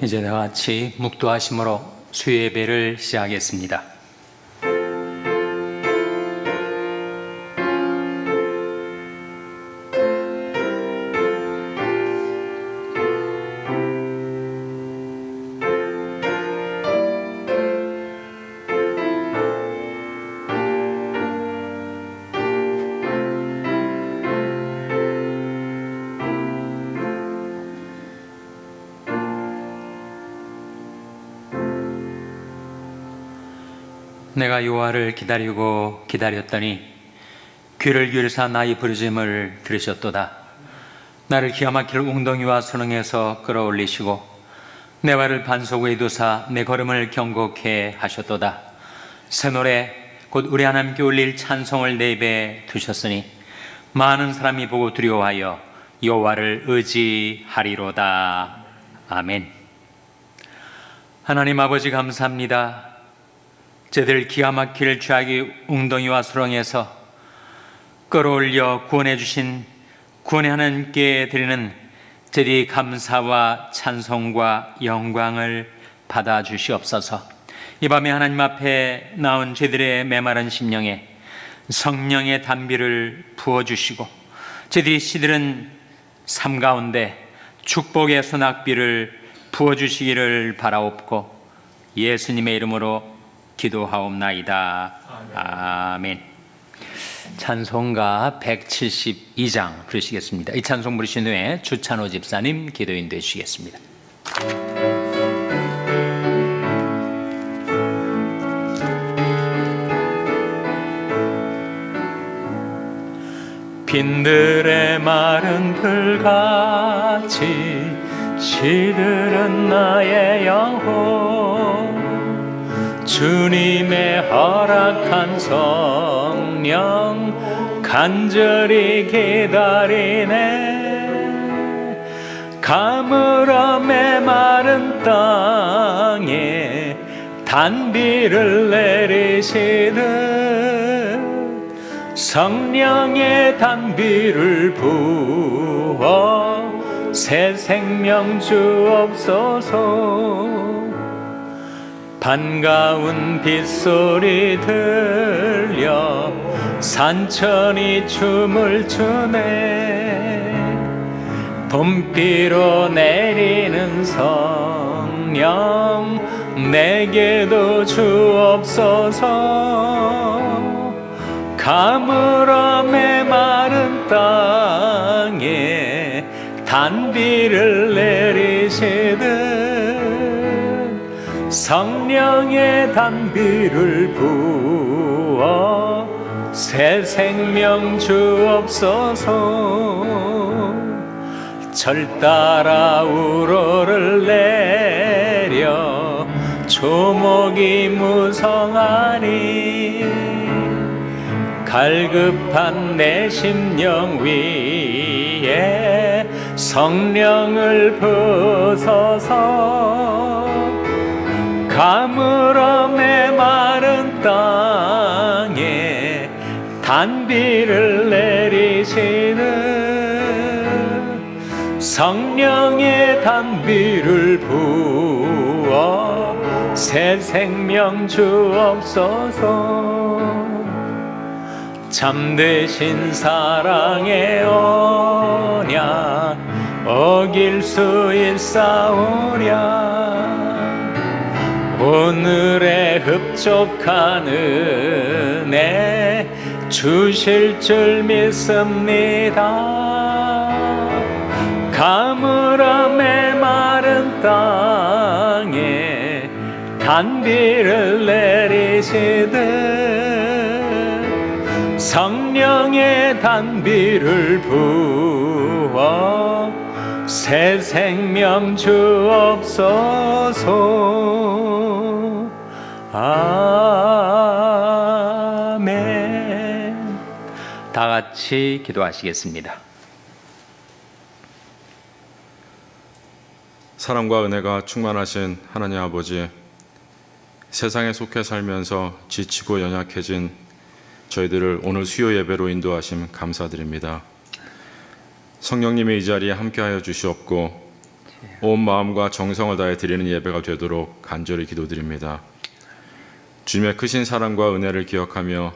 이제 다 같이 묵도하심으로 수요 예배를 시작하겠습니다. 내가 여호와를 기다리고 기다렸더니 귀를 기울이사 나의 부르짖음을 들으셨도다. 나를 기가 막힐 웅덩이와 수렁에서 끌어올리시고 내 발을 반석 위에 두사 내 걸음을 경고케 하셨도다. 새 노래 곧 우리 하나님께 올릴 찬송을 내 입에 두셨으니 많은 사람이 보고 두려워하여 여호와를 의지하리로다. 아멘. 하나님 아버지 감사합니다. 저들 기가 막힐 죄악의 웅덩이와 수렁에서 끌어올려 구원해 주신 구원의 하나님께 드리는 저들이 감사와 찬송과 영광을 받아 주시옵소서. 이 밤에 하나님 앞에 나온 저들의 메마른 심령에 성령의 단비를 부어주시고 저들이 시들은 삶 가운데 축복의 소낙비를 부어주시기를 바라옵고 예수님의 이름으로 기도하옵나이다. 아멘. 찬송가 172장 부르시겠습니다. 이 찬송 부르신 후에 주찬호 집사님 기도인 되시겠습니다. 빈들의 마른 풀같이 시들은 나의 영혼 주님의 허락한 성령 간절히 기다리네. 가물어 메마른 땅에 단비를 내리시듯 성령의 단비를 부어 새 생명 주옵소서. 반가운 빗소리 들려 산천이 춤을 추네. 봄비로 내리는 성령 내게도 주옵소서. 가물어 메마른 땅에 단비를 내리시듯 성령의 단비를 부어 새 생명 주옵소서. 절 따라 우러를 내려 조목이 무성하니 갈급한 내 심령 위에 성령을 부소서. 가물어 메마른 땅에 단비를 내리시는 성령의 단비를 부어 새 생명 주옵소서. 참되신 사랑의 언약 어길 수 있사오랴. 오늘의 흡족한 은혜 주실 줄 믿습니다. 가물어 메마른 땅에 단비를 내리시듯 성령의 단비를 부어 새 생명 주옵소서. 아멘. 다 같이 기도하시겠습니다. 사랑과 은혜가 충만하신 하나님 아버지, 세상에 속해 살면서 지치고 연약해진 저희들을 오늘 수요 예배로 인도하심 감사드립니다. 성령님의 이 자리에 함께하여 주시옵고 온 마음과 정성을 다해 드리는 예배가 되도록 간절히 기도드립니다. 주님의 크신 사랑과 은혜를 기억하며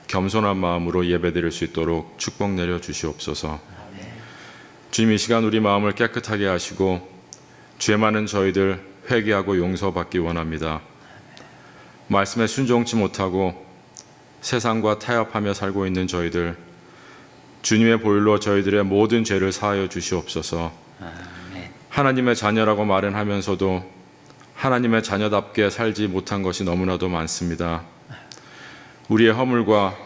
겸손한 마음으로 예배드릴 수 있도록 축복 내려 주시옵소서. 주님, 이 시간 우리 마음을 깨끗하게 하시고 죄 많은 저희들 회개하고 용서받기 원합니다. 말씀에 순종치 못하고 세상과 타협하며 살고 있는 저희들, 주님의 보혈로 저희들의 모든 죄를 사하여 주시옵소서. 하나님의 자녀라고 말은 하면서도 하나님의 자녀답게 살지 못한 것이 너무나도 많습니다. 우리의 허물과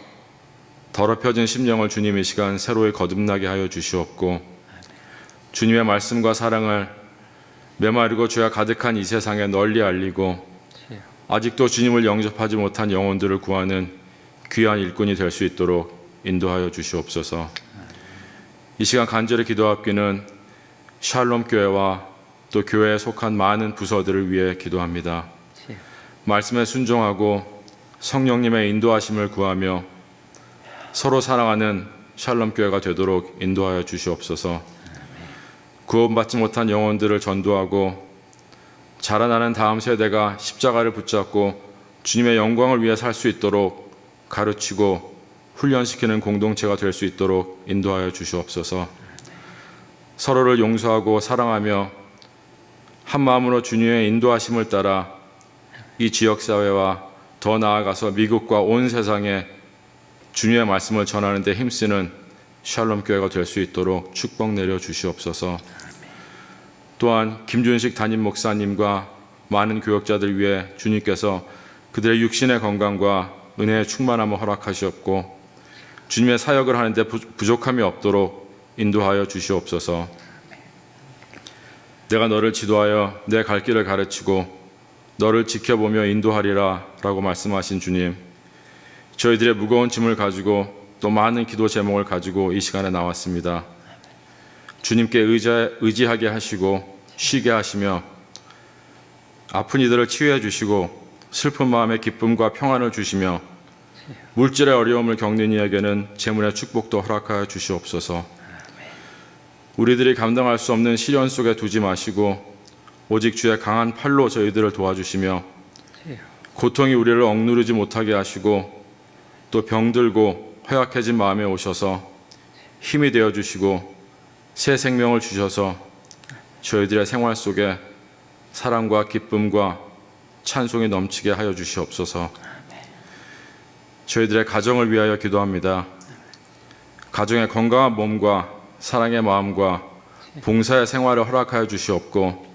더럽혀진 심령을 주님 이 시간 새로이 거듭나게 하여 주시옵고, 주님의 말씀과 사랑을 메마르고 죄가 가득한 이 세상에 널리 알리고 아직도 주님을 영접하지 못한 영혼들을 구하는 귀한 일꾼이 될 수 있도록 인도하여 주시옵소서. 이 시간 간절히 기도합기는 샬롬 교회와 또 교회에 속한 많은 부서들을 위해 기도합니다. 말씀에 순종하고 성령님의 인도하심을 구하며 서로 사랑하는 샬롬 교회가 되도록 인도하여 주시옵소서. 구원받지 못한 영혼들을 전도하고 자라나는 다음 세대가 십자가를 붙잡고 주님의 영광을 위해 살 수 있도록 가르치고 훈련시키는 공동체가 될 수 있도록 인도하여 주시옵소서. 서로를 용서하고 사랑하며 한 마음으로 주님의 인도하심을 따라 이 지역사회와 더 나아가서 미국과 온 세상에 주님의 말씀을 전하는 데 힘쓰는 샬롬 교회가 될 수 있도록 축복 내려 주시옵소서. 또한 김준식 담임 목사님과 많은 교역자들 위해 주님께서 그들의 육신의 건강과 은혜의 충만함을 허락하시옵고 주님의 사역을 하는데 부족함이 없도록 인도하여 주시옵소서. 내가 너를 지도하여 내 갈 길을 가르치고 너를 지켜보며 인도하리라 라고 말씀하신 주님, 저희들의 무거운 짐을 가지고 또 많은 기도 제목을 가지고 이 시간에 나왔습니다. 주님께 의지하게 하시고 쉬게 하시며 아픈 이들을 치유해 주시고 슬픈 마음에 기쁨과 평안을 주시며 물질의 어려움을 겪는 이에게는 재물의 축복도 허락하여 주시옵소서. 우리들이 감당할 수 없는 시련 속에 두지 마시고 오직 주의 강한 팔로 저희들을 도와주시며 고통이 우리를 억누르지 못하게 하시고 또 병들고 허약해진 마음에 오셔서 힘이 되어 주시고 새 생명을 주셔서 저희들의 생활 속에 사랑과 기쁨과 찬송이 넘치게 하여 주시옵소서. 저희들의 가정을 위하여 기도합니다. 가정의 건강한 몸과 사랑의 마음과 봉사의 생활을 허락하여 주시옵고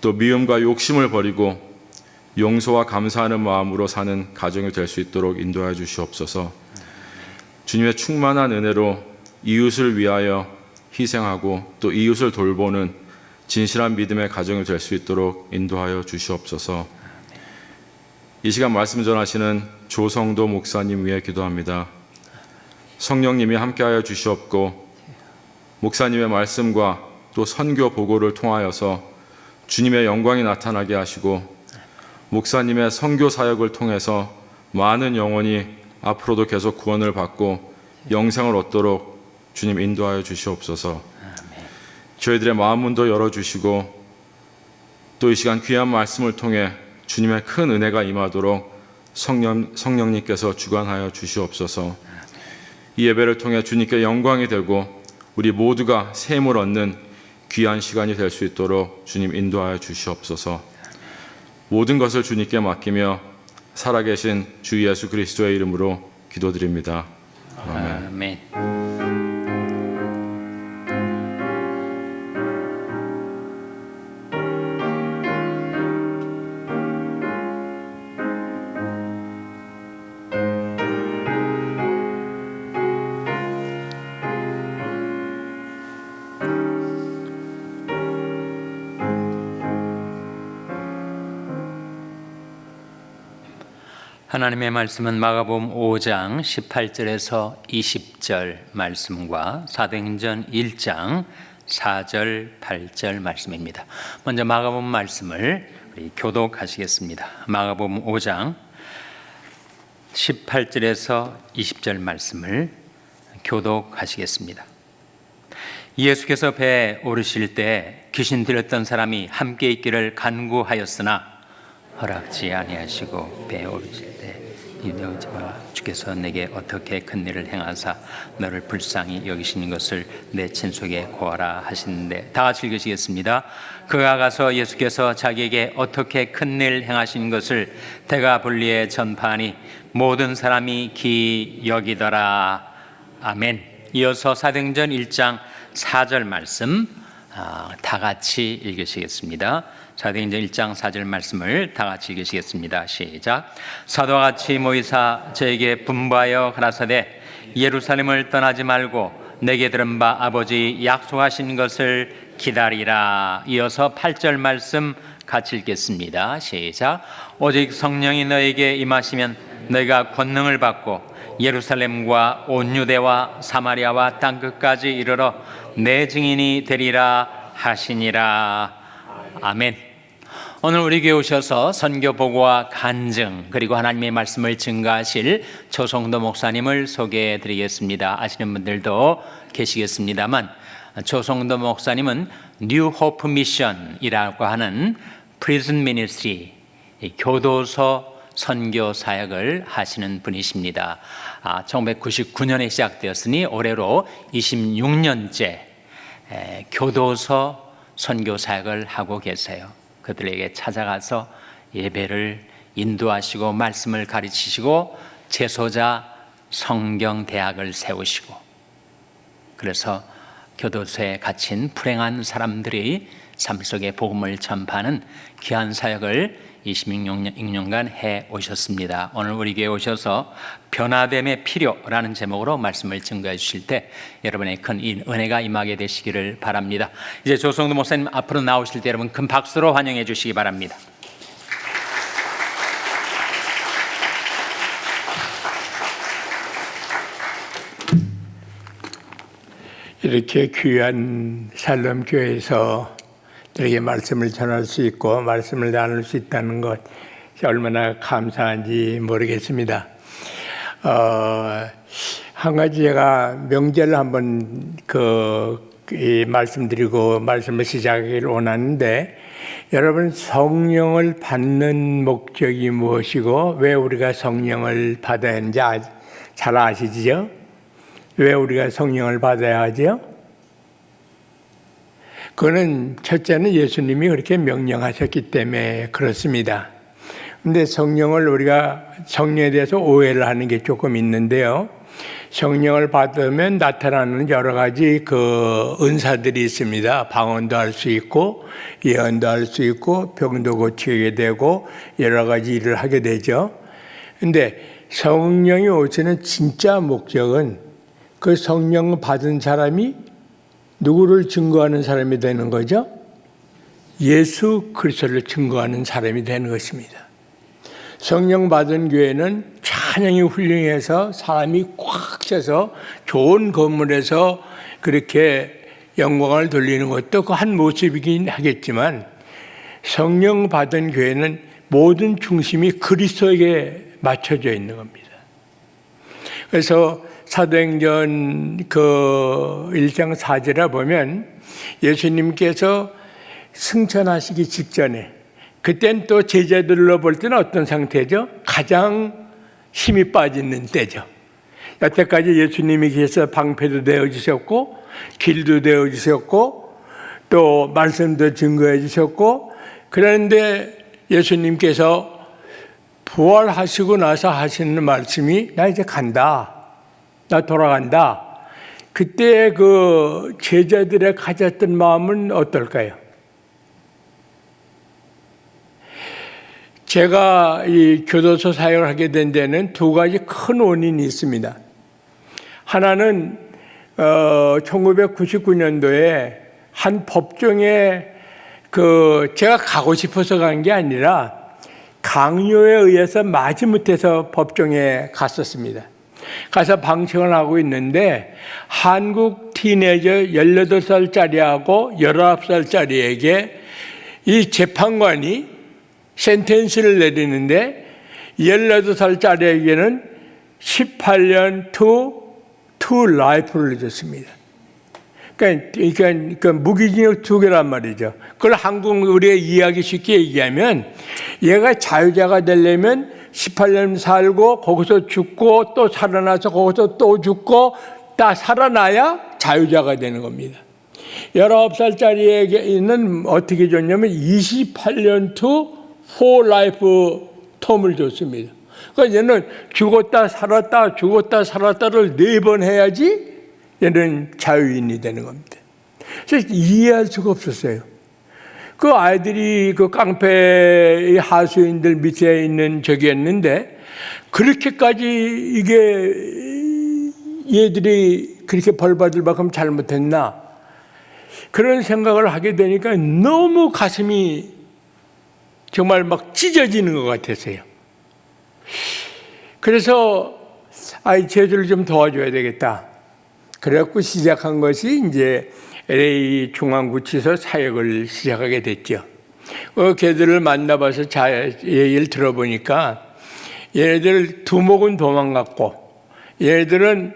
또 미움과 욕심을 버리고 용서와 감사하는 마음으로 사는 가정이 될 수 있도록 인도하여 주시옵소서. 주님의 충만한 은혜로 이웃을 위하여 희생하고 또 이웃을 돌보는 진실한 믿음의 가정이 될 수 있도록 인도하여 주시옵소서. 이 시간 말씀 전하시는 조성도 목사님 위해 기도합니다. 성령님이 함께하여 주시옵고 목사님의 말씀과 또 선교 보고를 통하여서 주님의 영광이 나타나게 하시고 목사님의 선교 사역을 통해서 많은 영혼이 앞으로도 계속 구원을 받고 영생을 얻도록 주님 인도하여 주시옵소서. 저희들의 마음 문도 열어주시고 또 이 시간 귀한 말씀을 통해 주님의 큰 은혜가 임하도록 성령님께서 주관하여 주시옵소서. 이 예배를 통해 주님께 영광이 되고 우리 모두가 새 힘을 얻는 귀한 시간이 될 수 있도록 주님 인도하여 주시옵소서. 모든 것을 주님께 맡기며 살아계신 주 예수 그리스도의 이름으로 기도드립니다. 아멘. 아멘. 하나님의 말씀은 마가복음 5장 18절에서 20절 말씀과 사도행전 1장 4절 8절 말씀입니다. 먼저 마가복음 말씀을 우리 교독하시겠습니다. 마가복음 5장 18절에서 20절 말씀을 교독하시겠습니다. 예수께서 배에 오르실 때 귀신 들렸던 사람이 함께 있기를 간구하였으나 허락지 아니하시고 배에 오르실 때 이러지 마라. 주께서 내게 어떻게 큰 일을 행하사 너를 불쌍히 여기시는 것을 내 친속에 고하라 하시는데, 다 같이 읽으시겠습니다. 그가 가서 예수께서 자기에게 어떻게 큰 일 행하신 것을 대가불리에 전파하니 모든 사람이 기 여기더라. 아멘. 이어서 사도행전 1장 4절 말씀 다 같이 읽으시겠습니다. 사도행전 1장 4절 말씀을 다 같이 읽으시겠습니다. 시작. 사도와 같이 모이사 저에게 분부하여 가라사대 예루살렘을 떠나지 말고 내게 들은 바 아버지 약속하신 것을 기다리라. 이어서 8절 말씀 같이 읽겠습니다. 시작. 오직 성령이 너에게 임하시면 너희가 권능을 받고 예루살렘과 온 유대와 사마리아와 땅끝까지 이르러 내 증인이 되리라 하시니라. 아멘. 오늘 우리 교회 오셔서 선교 보고와 간증 그리고 하나님의 말씀을 증거하실 조성도 목사님을 소개해 드리겠습니다. 아시는 분들도 계시겠습니다만, 조성도 목사님은 뉴 호프 미션이라고 하는 프리즌 미니스트리, 교도소 선교 사역을 하시는 분이십니다. 1999년에 시작되었으니 올해로 26년째 교도소 선교 사역을 하고 계세요. 그들에게 찾아가서 예배를 인도하시고 말씀을 가르치시고 제소자 성경대학을 세우시고, 그래서 교도소에 갇힌 불행한 사람들이 삶 속에 복음을 전파하는 귀한 사역을 26년간 해 오셨습니다. 오늘 우리 교회에 오셔서 변화됨의 필요라는 제목으로 말씀을 증거해 주실 때 여러분의 큰 은혜가 임하게 되시기를 바랍니다. 이제 조성도 목사님 앞으로 나오실 때 여러분 큰 박수로 환영해 주시기 바랍니다. 이렇게 귀한 살렘교회에서 우리에게 말씀을 전할 수 있고 말씀을 나눌 수 있다는 것 얼마나 감사한지 모르겠습니다. 한 가지 제가 명제를 한번 말씀드리고 말씀을 시작하기를 원하는데, 여러분 성령을 받는 목적이 무엇이고 왜 우리가 성령을 받아야 하는지 잘 아시죠? 왜 우리가 성령을 받아야 하죠? 그거는 첫째는 예수님이 그렇게 명령하셨기 때문에 그렇습니다. 근데 우리가 성령에 대해서 오해를 하는 게 조금 있는데요. 성령을 받으면 나타나는 여러 가지 은사들이 있습니다. 방언도 할 수 있고 예언도 할 수 있고 병도 고치게 되고 여러 가지 일을 하게 되죠. 근데 성령이 오시는 진짜 목적은 그 성령 받은 사람이 누구를 증거하는 사람이 되는 거죠? 예수 그리스도를 증거하는 사람이 되는 것입니다. 성령 받은 교회는 찬양이 훌륭해서 사람이 꽉 차서 좋은 건물에서 그렇게 영광을 돌리는 것도 그 한 모습이긴 하겠지만, 성령 받은 교회는 모든 중심이 그리스도에게 맞춰져 있는 겁니다. 그래서 사도행전 1장 4절에 보면 예수님께서 승천하시기 직전에, 그땐 또 제자들로 볼 때는 어떤 상태죠? 가장 힘이 빠지는 때죠. 여태까지 예수님이 계셔서 방패도 되어주셨고 길도 되어주셨고 또 말씀도 증거해 주셨고, 그런데 예수님께서 부활하시고 나서 하시는 말씀이 나 이제 간다, 나 돌아간다. 그때 그 제자들의 가졌던 마음은 어떨까요? 제가 이 교도소 사역을 하게 된 데는 두 가지 큰 원인이 있습니다. 하나는 1999년도에 한 법정에 제가 가고 싶어서 간 게 아니라 강요에 의해서 마지못해서 법정에 갔었습니다. 가서 방청을 하고 있는데 한국 티네이저 18살짜리하고 19살짜리에게 이 재판관이 센텐스를 내리는데 18살짜리에게는 18년 to life를 줬습니다. 그러니까 무기징역 2개란 말이죠. 그걸 한국 우리가 이해하기 쉽게 얘기하면 얘가 자유자가 되려면 18년 살고 거기서 죽고 또 살아나서 거기서 또 죽고 다 살아나야 자유자가 되는 겁니다. 19살짜리에게는 어떻게 줬냐면 28년 to for life 텀을 줬습니다. 그러니까 얘는 죽었다 살았다를 4번 해야지 얘는 자유인이 되는 겁니다. 그래서 이해할 수가 없었어요. 그 아이들이 그 깡패 하수인들 밑에 있는 적이었는데 그렇게까지 이게 얘들이 그렇게 벌 받을 만큼 잘못했나 그런 생각을 하게 되니까 너무 가슴이 정말 막 찢어지는 것 같았어요. 그래서 쟤들을 좀 도와줘야 되겠다. 그래갖고 시작한 것이 이제 LA 중앙구치소 사역을 시작하게 됐죠. 걔들을 만나봐서 얘기를 들어보니까 얘네들 두목은 도망갔고 얘네들은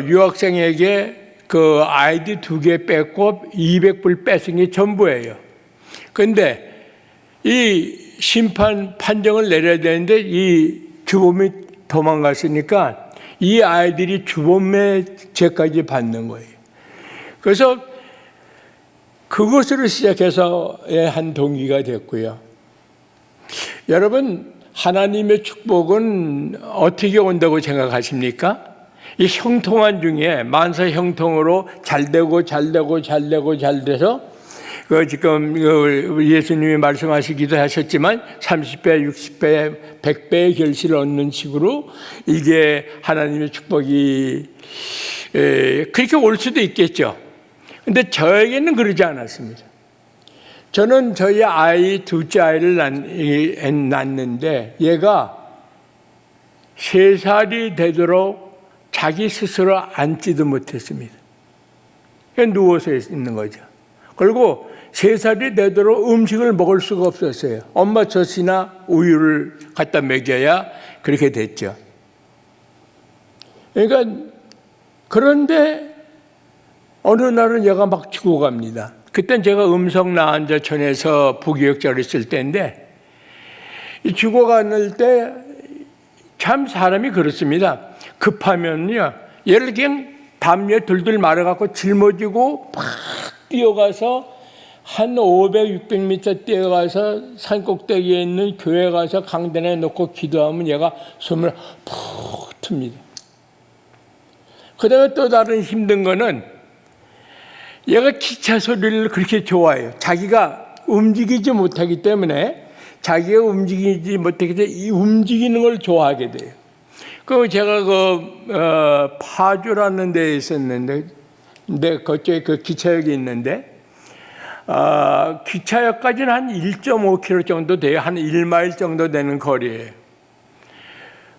유학생에게 그 아이디 2개 뺏고 200불 뺏은 게 전부예요. 그런데 이 판정을 내려야 되는데 이 주범이 도망갔으니까 이 아이들이 주범의 죄까지 받는 거예요. 그래서 그것으로 시작해서 한 동기가 됐고요. 여러분, 하나님의 축복은 어떻게 온다고 생각하십니까? 이 형통한 중에 만사 형통으로 잘 돼서 지금 예수님이 말씀하시기도 하셨지만 30배, 60배, 100배의 결실을 얻는 식으로 이게 하나님의 축복이 그렇게 올 수도 있겠죠. 근데 저에게는 그러지 않았습니다. 저는 저희 아이 둘째 아이를 낳았는데 얘가 3살이 되도록 자기 스스로 앉지도 못했습니다. 그냥 누워서 있는 거죠. 그리고 3살이 되도록 음식을 먹을 수가 없었어요. 엄마 젖이나 우유를 갖다 먹여야 그렇게 됐죠. 그러니까 그런데 어느 날은 얘가 막 죽어갑니다. 그땐 제가 음성 나환자촌에서 부교역자로 있을 때인데 죽어가는 때 참 사람이 그렇습니다. 급하면요 얘를 그냥 담요에 둘둘 말아갖고 짊어지고 팍 뛰어가서 한 500, 600m 뛰어가서 산꼭대기에 있는 교회 가서 강단에 놓고 기도하면 얘가 숨을 푹 틉니다. 그 다음에 또 다른 힘든 거는 얘가 기차 소리를 그렇게 좋아해요. 자기가 움직이지 못하기 때문에 자기가 움직이지 못하기 때문에 이 움직이는 걸 좋아하게 돼요. 그 제가 파주라는 데에 있었는데 근데 그쪽에 그 기차역이 있는데 기차역까지는 한 1.5km 정도 돼요. 한 1마일 정도 되는 거리예요.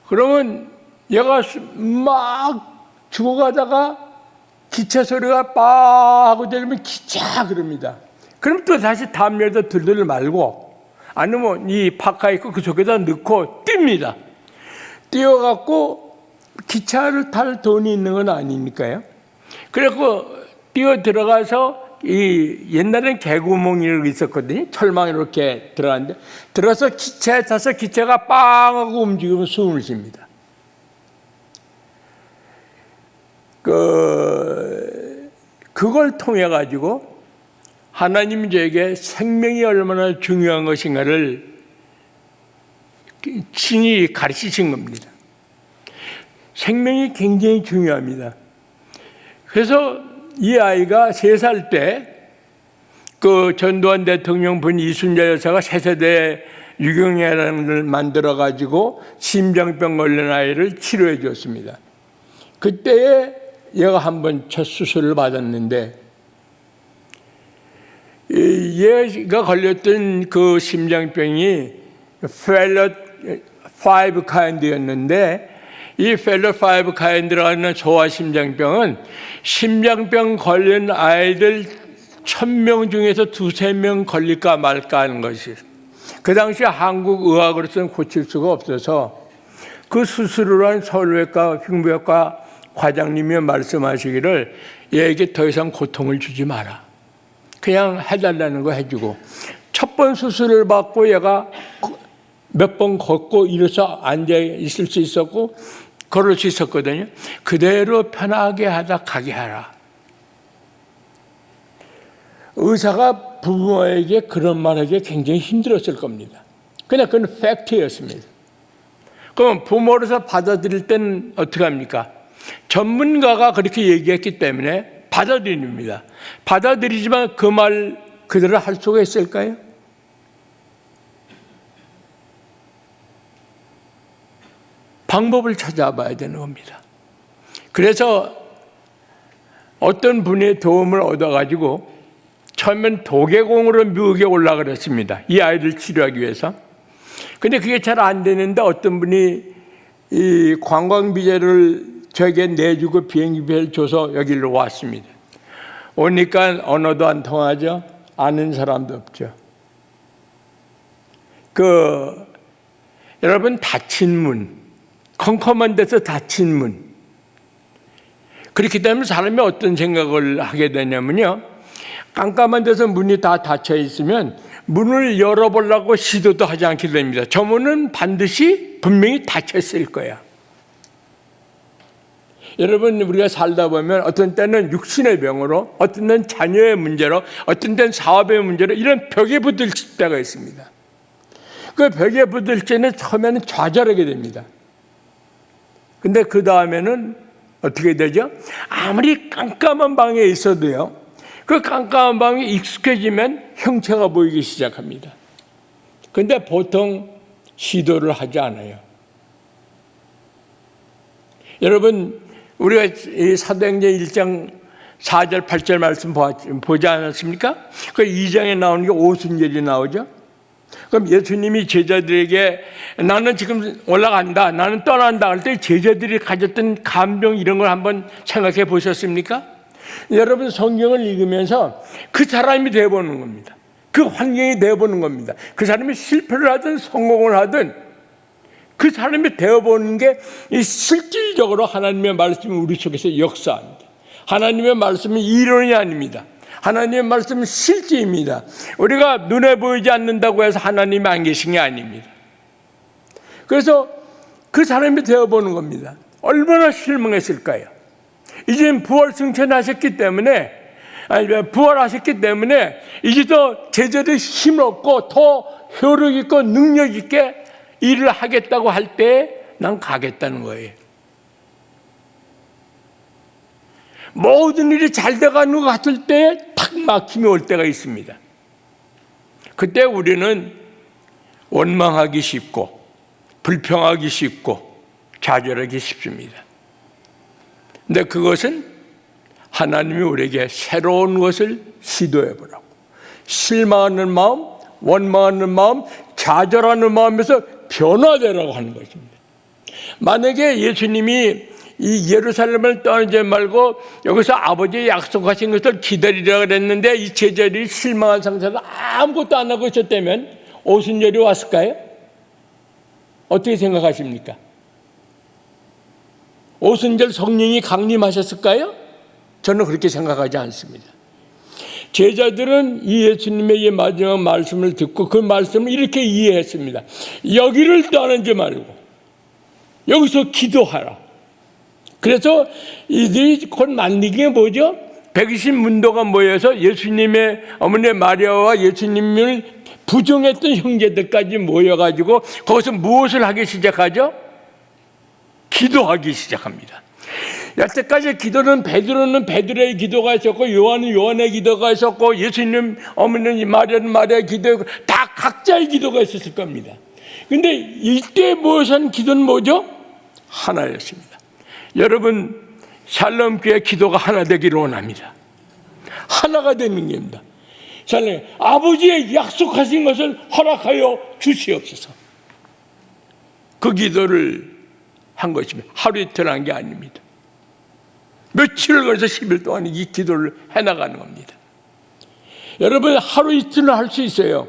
그러면 얘가 막 죽어가다가 기차 소리가 빠 하고 들리면 기차 그럽니다. 그럼 또 다시 담요에다 들들 말고 아니면 이 파카 있고 그 속에다 넣고 뜁니다. 뛰어갖고 기차를 탈 돈이 있는 건 아니니까요. 그래서 뛰어 들어가서 이 옛날엔 개구멍이 있었거든요. 철망 이렇게 들어갔는데 들어서 기차에 타서 기차가 빵 하고 움직이면 숨을 쉽니다. 그걸 통해 가지고 하나님이 저에게 생명이 얼마나 중요한 것인가를 친히 가르치신 겁니다. 생명이 굉장히 중요합니다. 그래서 이 아이가 3살 때 그 전두환 대통령 분 이순자 여사가 새세대 유경련을 만들어 가지고 심장병 걸린 아이를 치료해 줬습니다. 그때에 얘가 한번 첫 수술을 받았는데 얘가 걸렸던 그 심장병이 펠럿 5 카인드였는데 이 펠럿 5 카인드라는 소아심장병은 심장병 걸린 아이들 1000명 중에서 2-3명 걸릴까 말까 하는 것이 그 당시 한국 의학으로서는 고칠 수가 없어서 그 수술을 한 서울외과, 흉부외과 과장님이 말씀하시기를 얘에게 더 이상 고통을 주지 마라. 그냥 해달라는 거 해주고, 첫 번 수술을 받고 얘가 몇 번 걷고 일어서 앉아 있을 수 있었고 걸을 수 있었거든요. 그대로 편하게 하다 가게 하라. 의사가 부모에게 그런 말하기 굉장히 힘들었을 겁니다. 그냥 그건 팩트였습니다. 그럼 부모로서 받아들일 때는 어떻게 합니까? 전문가가 그렇게 얘기했기 때문에 받아들입니다. 받아들이지만 그 말 그대로 할 수가 있을까요? 방법을 찾아봐야 되는 겁니다. 그래서 어떤 분의 도움을 얻어가지고 처음엔 도계공으로 미국에 올라가랬습니다. 이 아이를 치료하기 위해서. 근데 그게 잘 안 되는데 어떤 분이 이 관광비자를 저에게 내주고 비행기비를 줘서 여기로 왔습니다. 오니까 언어도 안 통하죠. 아는 사람도 없죠. 여러분, 닫힌 문, 컴컴한 데서 닫힌 문. 그렇기 때문에 사람이 어떤 생각을 하게 되냐면요, 깜깜한 데서 문이 다 닫혀 있으면 문을 열어보려고 시도도 하지 않게 됩니다. 저 문은 반드시 분명히 닫혀 있을 거야. 여러분, 우리가 살다 보면 어떤 때는 육신의 병으로, 어떤 때는 자녀의 문제로, 어떤 때는 사업의 문제로 이런 벽에 부딪힐 때가 있습니다. 그 벽에 부딪힐 때는 처음에는 좌절하게 됩니다. 근데 그 다음에는 어떻게 되죠? 아무리 깜깜한 방에 있어도요, 그 깜깜한 방에 익숙해지면 형체가 보이기 시작합니다. 근데 보통 시도를 하지 않아요. 여러분, 우리가 이 사도행전 1장 4절 8절 말씀 보지 않았습니까? 그 2장에 나오는 게 오순절이 나오죠. 그럼 예수님이 제자들에게 나는 지금 올라간다, 나는 떠난다 할 때 제자들이 가졌던 감정 이런 걸 한번 생각해 보셨습니까? 여러분, 성경을 읽으면서 그 사람이 되어보는 겁니다. 그 환경이 되어보는 겁니다. 그 사람이 실패를 하든 성공을 하든 그 사람이 되어보는 게 실질적으로 하나님의 말씀이 우리 속에서 역사합니다. 하나님의 말씀은 이론이 아닙니다. 하나님의 말씀은 실제입니다. 우리가 눈에 보이지 않는다고 해서 하나님이 안 계신 게 아닙니다. 그래서 그 사람이 되어보는 겁니다. 얼마나 실망했을까요? 이제 부활 승천하셨기 때문에, 부활하셨기 때문에 이제 더 제자들이 힘없고 더 효력 있고 능력 있게 일을 하겠다고 할 때 난 가겠다는 거예요. 모든 일이 잘 돼가는 것 같을 때 탁 막힘이 올 때가 있습니다. 그때 우리는 원망하기 쉽고 불평하기 쉽고 좌절하기 쉽습니다. 근데 그것은 하나님이 우리에게 새로운 것을 시도해 보라고, 실망하는 마음, 원망하는 마음, 좌절하는 마음에서 변화되라고 하는 것입니다. 만약에 예수님이 이 예루살렘을 떠나지 말고 여기서 아버지의 약속하신 것을 기다리라 그랬는데 이 제자들이 실망한 상태에서 아무것도 안 하고 있었다면 오순절이 왔을까요? 어떻게 생각하십니까? 오순절 성령이 강림하셨을까요? 저는 그렇게 생각하지 않습니다. 제자들은 이 예수님의 이 마지막 말씀을 듣고 그 말씀을 이렇게 이해했습니다. 여기를 떠나지 말고 여기서 기도하라. 그래서 이들이 곧 만든 게 뭐죠? 120 문도가 모여서 예수님의 어머니 마리아와 예수님을 부정했던 형제들까지 모여가지고 거기서 무엇을 하기 시작하죠? 기도하기 시작합니다. 여태까지 기도는 베드로는 베드로의 기도가 있었고 요한은 요한의 기도가 있었고 예수님 어머니는 마리아는 마리아의 기도, 다 각자의 기도가 있었을 겁니다. 근데 이때 모여선 기도는 뭐죠? 하나였습니다. 여러분, 샬롬교회 기도가 하나 되기를 원합니다. 하나가 되는 겁니다. 샬롬, 아버지의 약속하신 것을 허락하여 주시옵소서. 그 기도를 한 것입니다. 하루 이틀 한 게 아닙니다. 며칠을 걸어서 10일 동안 이 기도를 해나가는 겁니다. 여러분, 하루 이틀은 할 수 있어요.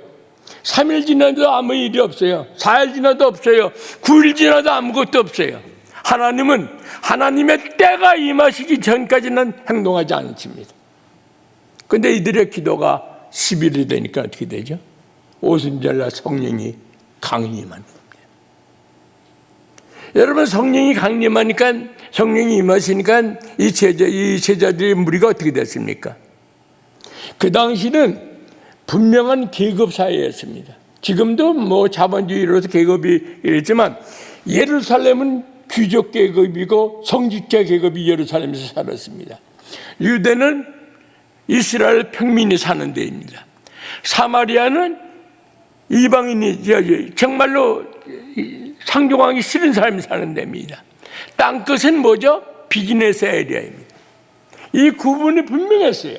3일 지나도 아무 일이 없어요. 4일 지나도 없어요. 9일 지나도 아무것도 없어요. 하나님은 하나님의 때가 임하시기 전까지는 행동하지 않으십니다. 그런데 이들의 기도가 10일이 되니까 어떻게 되죠? 오순절날 성령이 강림하는 겁니다. 여러분, 성령이 강림하니까, 성령이 임하시니까 이 제자들의 무리가 어떻게 됐습니까? 그 당시는 분명한 계급 사회였습니다. 지금도 뭐 자본주의로서 계급이 이랬지만 예루살렘은 귀족 계급이고 성직자 계급이 예루살렘에서 살았습니다. 유대는 이스라엘 평민이 사는 데입니다. 사마리아는 이방인이 정말로 상종하기 싫은 사람이 사는 데입니다. 땅끝은 뭐죠? 비즈니스 에리아입니다. 이 구분이 분명했어요.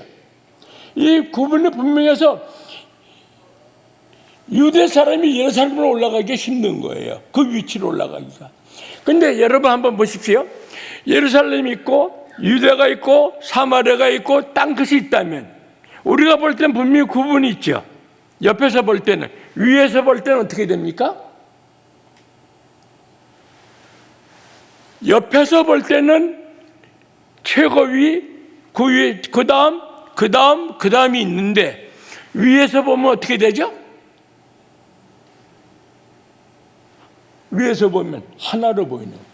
이 구분이 분명해서 유대 사람이 예루살렘으로 올라가기 힘든 거예요. 그 위치로 올라가기가. 근데 여러분 한번 보십시오. 예루살렘이 있고 유대가 있고 사마리아가 있고 땅끝이 있다면 우리가 볼 때는 분명히 구분이 있죠. 옆에서 볼 때는, 위에서 볼 때는 어떻게 됩니까? 옆에서 볼 때는 최고위, 그 위에, 그 다음이 있는데 위에서 보면 어떻게 되죠? 위에서 보면 하나로 보이는 겁니다.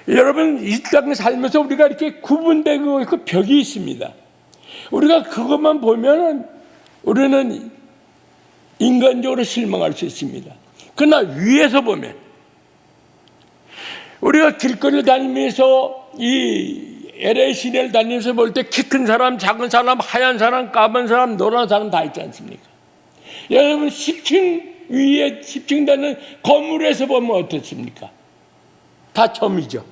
여러분, 이 땅 살면서 우리가 이렇게 구분되고 있고 벽이 있습니다. 우리가 그것만 보면 우리는 인간적으로 실망할 수 있습니다. 그러나 위에서 보면, 우리가 길거리를 다니면서 이 LA 시내를 다니면서 볼 때 키 큰 사람, 작은 사람, 하얀 사람, 까만 사람, 노란 사람 다 있지 않습니까? 여러분, 10층 위에 10층 되는 건물에서 보면 어떻습니까? 다 점이죠.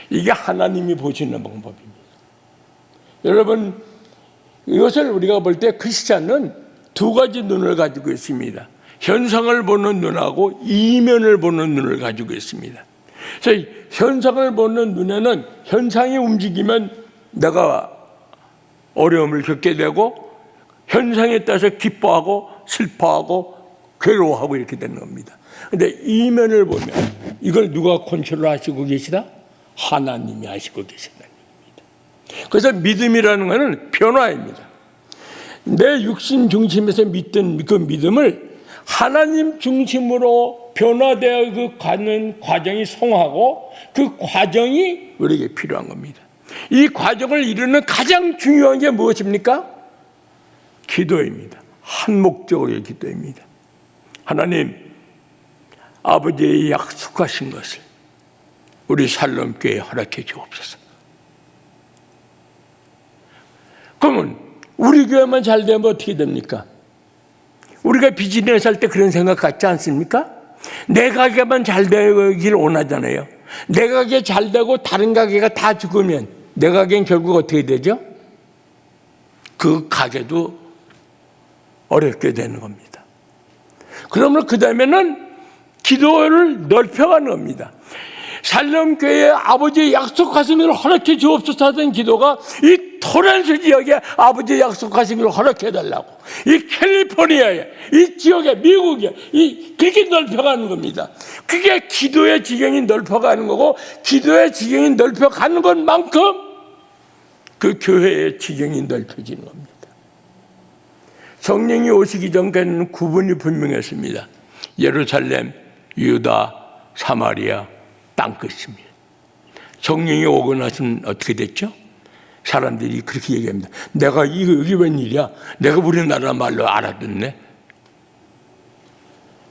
이게 하나님이 보시는 방법입니다. 여러분, 이것을 우리가 볼 때 크리스찬은 두 가지 눈을 가지고 있습니다. 현상을 보는 눈하고 이면을 보는 눈을 가지고 있습니다. 그래서 현상을 보는 눈에는 현상이 움직이면 내가 어려움을 겪게 되고 현상에 따라서 기뻐하고 슬퍼하고 괴로워하고 이렇게 되는 겁니다. 그런데 이면을 보면 이걸 누가 컨트롤 하시고 계시다? 하나님이 하시고 계신다는 겁니다. 그래서 믿음이라는 것은 변화입니다. 내 육신 중심에서 믿던 그 믿음을 하나님 중심으로 변화되어 가는 과정이 성하고 그 과정이 우리에게 필요한 겁니다. 이 과정을 이루는 가장 중요한 게 무엇입니까? 기도입니다. 한 목적의 기도입니다. 하나님, 아버지의 약속하신 것을 우리 살롬교회에 허락해 주옵소서. 그러면 우리 교회만 잘 되면 어떻게 됩니까? 우리가 비즈니스 할 때 그런 생각 갖지 않습니까? 내 가게만 잘 되길 원하잖아요. 내 가게 잘 되고 다른 가게가 다 죽으면 내 가게는 결국 어떻게 되죠? 그 가게도 어렵게 되는 겁니다. 그러면 그 다음에는 기도를 넓혀가는 겁니다. 살렘교회에 아버지의 약속하신 것을 허락해 주옵소서 하던 기도가 이 토렌스 지역에 아버지의 약속하신 것을 허락해 달라고, 이 캘리포니아에, 이 지역에, 미국에 그렇게 넓혀가는 겁니다. 그게 기도의 지경이 넓혀가는 거고, 기도의 지경이 넓혀가는 것만큼 그 교회의 지경이 넓혀지는 겁니다. 성령이 오시기 전까지는 구분이 분명했습니다. 예루살렘, 유다, 사마리아, 땅끝입니다. 성령이 오고 나서는 어떻게 됐죠? 사람들이 그렇게 얘기합니다. 내가 여기 웬일이야? 내가 우리나라 말로 알아듣네.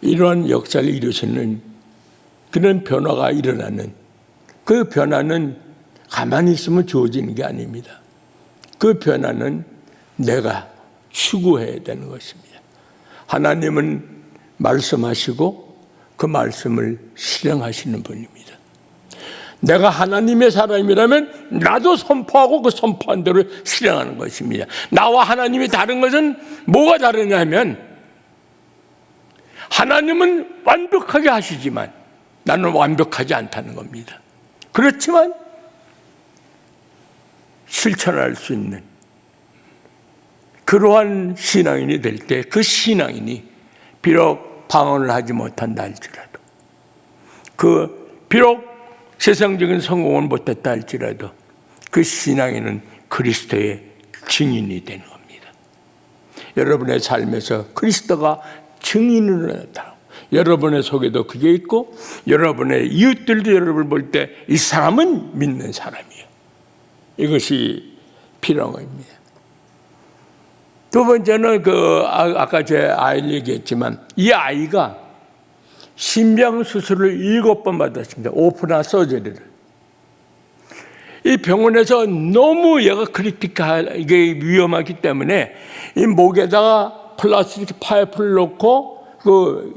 이러한 역사를 이루시는 그런 변화가 일어나는, 그 변화는 가만히 있으면 주어지는 게 아닙니다. 그 변화는 내가 추구해야 되는 것입니다. 하나님은 말씀하시고 그 말씀을 실행하시는 분입니다. 내가 하나님의 사람이라면 나도 선포하고 그 선포한 대로 실행하는 것입니다. 나와 하나님이 다른 것은 뭐가 다르냐면, 하나님은 완벽하게 하시지만 나는 완벽하지 않다는 겁니다. 그렇지만 실천할 수 있는 그러한 신앙인이 될 때, 그 신앙인이 비록 방언을 하지 못한다 할지라도 비록 세상적인 성공은 못했다 할지라도 그 신앙에는 그리스도의 증인이 되는 겁니다. 여러분의 삶에서 그리스도가 증인으로 나타나고 여러분의 속에도 그게 있고 여러분의 이웃들도 여러분을 볼 때 이 사람은 믿는 사람이에요. 이것이 필요한 겁니다. 두 번째는 아까 제 아이를 얘기했지만 이 아이가 심장 수술을 7번 받았습니다. 오픈하 서저리를. 이 병원에서 너무 얘가 이게 위험하기 때문에 이 목에다가 플라스틱 파이프를 놓고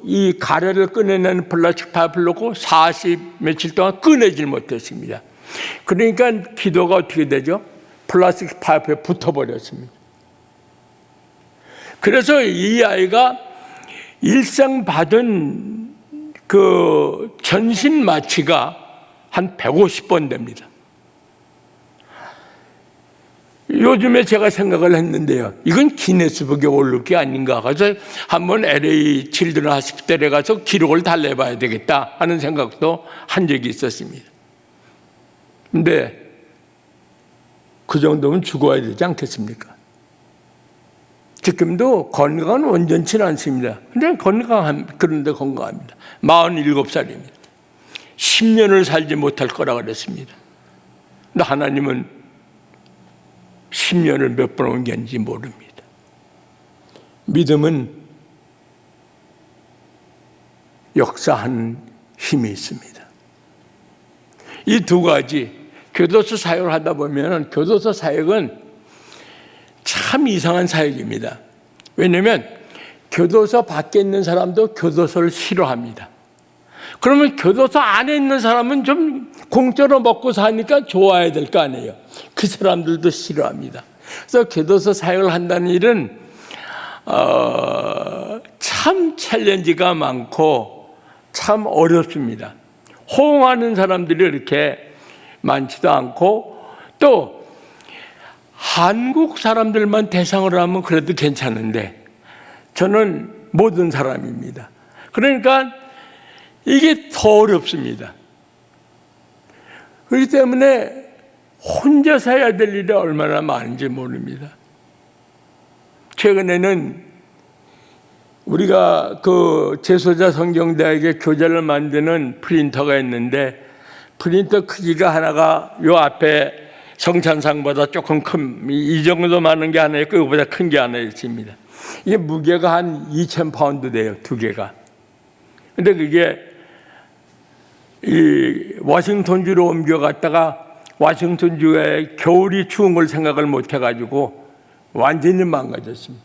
이 가래를 꺼내는 플라스틱 파이프를 놓고 40 며칠 동안 꺼내질 못했습니다. 그러니까 기도가 어떻게 되죠? 플라스틱 파이프에 붙어버렸습니다. 그래서 이 아이가 일상 받은 전신 마취가 한 150번 됩니다. 요즘에 제가 생각을 했는데요. 이건 기네스북에 오를 게 아닌가. 그래서 한번 LA 칠드런 하스피탈에 가서 기록을 달래봐야 되겠다 하는 생각도 한 적이 있었습니다. 근데 그 정도면 죽어야 되지 않겠습니까? 지금도 건강은 온전치는 않습니다. 근데 그런데 건강합니다. 47살입니다. 10년을 살지 못할 거라 그랬습니다. 근데 하나님은 10년을 몇 번 옮겼는지 모릅니다. 믿음은 역사하는 힘이 있습니다. 이 두 가지 교도소 사역을 하다 보면 교도소 사역은 참 이상한 사역입니다. 왜냐하면 교도소 밖에 있는 사람도 교도소를 싫어합니다. 그러면 교도소 안에 있는 사람은 좀 공짜로 먹고 사니까 좋아야 될 거 아니에요. 그 사람들도 싫어합니다. 그래서 교도소 사역을 한다는 일은 참 챌린지가 많고 참 어렵습니다. 호응하는 사람들이 이렇게 많지도 않고 또 한국 사람들만 대상으로 하면 그래도 괜찮은데 저는 모든 사람입니다. 그러니까 이게 더 어렵습니다. 그렇기 때문에 혼자서 해야 될 일이 얼마나 많은지 모릅니다. 최근에는 우리가 제소자 성경대학에 교재를 만드는 프린터가 있는데 프린터 크기가 하나가 요 앞에 성찬상보다 조금 이 정도 많은 게 하나 있고 이거보다 큰 게 하나 있습니다. 이게 무게가 한 2,000파운드 돼요, 두 개가. 근데 그게 이 워싱턴주로 옮겨갔다가 워싱턴주에 겨울이 추운 걸 생각을 못 해가지고 완전히 망가졌습니다.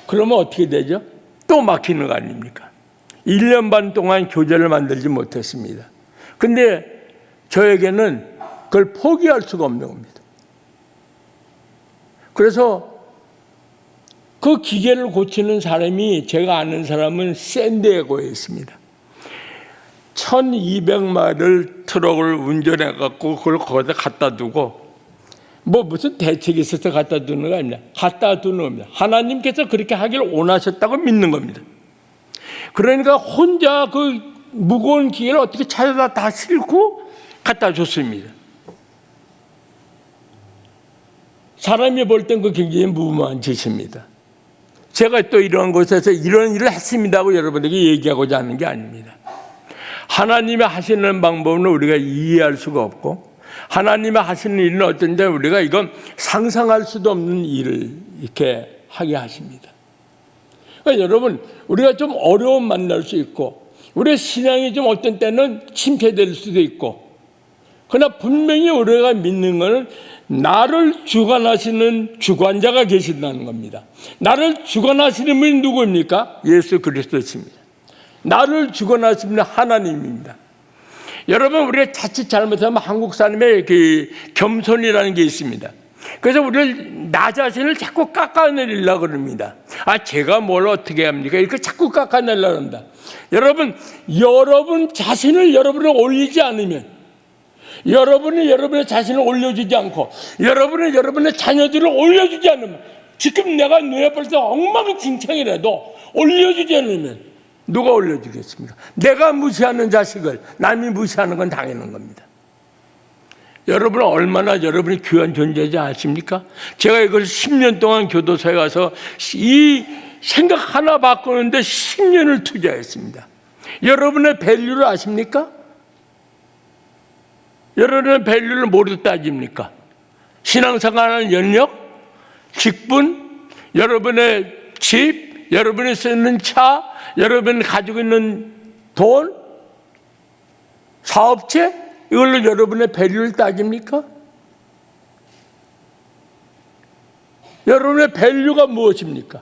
그러면 어떻게 되죠? 또 막히는 거 아닙니까? 1년 반 동안 교재를 만들지 못했습니다. 근데 저에게는 그걸 포기할 수가 없는 겁니다. 그래서 그 기계를 고치는 사람이 제가 아는 사람은 샌디에고에 있습니다. 1200마리를 트럭을 운전해 갖고 그걸 거기다 갖다 두고 무슨 대책이 있어서 갖다 두는 거 아닙니다. 갖다 두는 겁니다. 하나님께서 그렇게 하기를 원하셨다고 믿는 겁니다. 그러니까 혼자 그 무거운 기계를 어떻게 찾아다 다 싣고 갖다 줬습니다. 사람이 볼 땐 그 굉장히 무모한 짓입니다. 제가 또 이런 곳에서 이런 일을 했습니다고 여러분에게 얘기하고자 하는 게 아닙니다. 하나님이 하시는 방법은 우리가 이해할 수가 없고 하나님이 하시는 일은 어떤데 우리가 이건 상상할 수도 없는 일을 이렇게 하게 하십니다. 그러니까 여러분 우리가 좀 어려움 만날 수 있고 우리의 신앙이 좀 어떤 때는 침체될 수도 있고 그러나 분명히 우리가 믿는 것은 나를 주관하시는 주관자가 계신다는 겁니다. 나를 주관하시는 분이 누구입니까? 예수 그리스도십니다. 나를 주관하시는 하나님입니다. 여러분 우리가 자칫 잘못하면 한국 사람의 겸손이라는 게 있습니다. 그래서 우리를 나 자신을 자꾸 깎아내리려고 그럽니다. 제가 뭘 어떻게 합니까? 이렇게 자꾸 깎아내리려고 합니다. 여러분 자신을 여러분을 올리지 않으면 여러분이 여러분의 자신을 올려주지 않고 여러분의 자녀들을 올려주지 않으면 지금 내가 눈에 볼 때 엉망진창이라도 올려주지 않으면 누가 올려주겠습니까? 내가 무시하는 자식을 남이 무시하는 건 당연한 겁니다. 여러분은 얼마나 여러분이 귀한 존재인지 아십니까? 제가 이걸 10년 동안 교도소에 가서 이 생각 하나 바꾸는데 10년을 투자했습니다. 여러분의 밸류를 아십니까? 여러분의 밸류를 뭐로 따집니까? 신앙생활하는 연력, 직분, 여러분의 집, 여러분이 쓰는 차, 여러분이 가지고 있는 돈, 사업체, 이걸로 여러분의 밸류를 따집니까? 여러분의 밸류가 무엇입니까?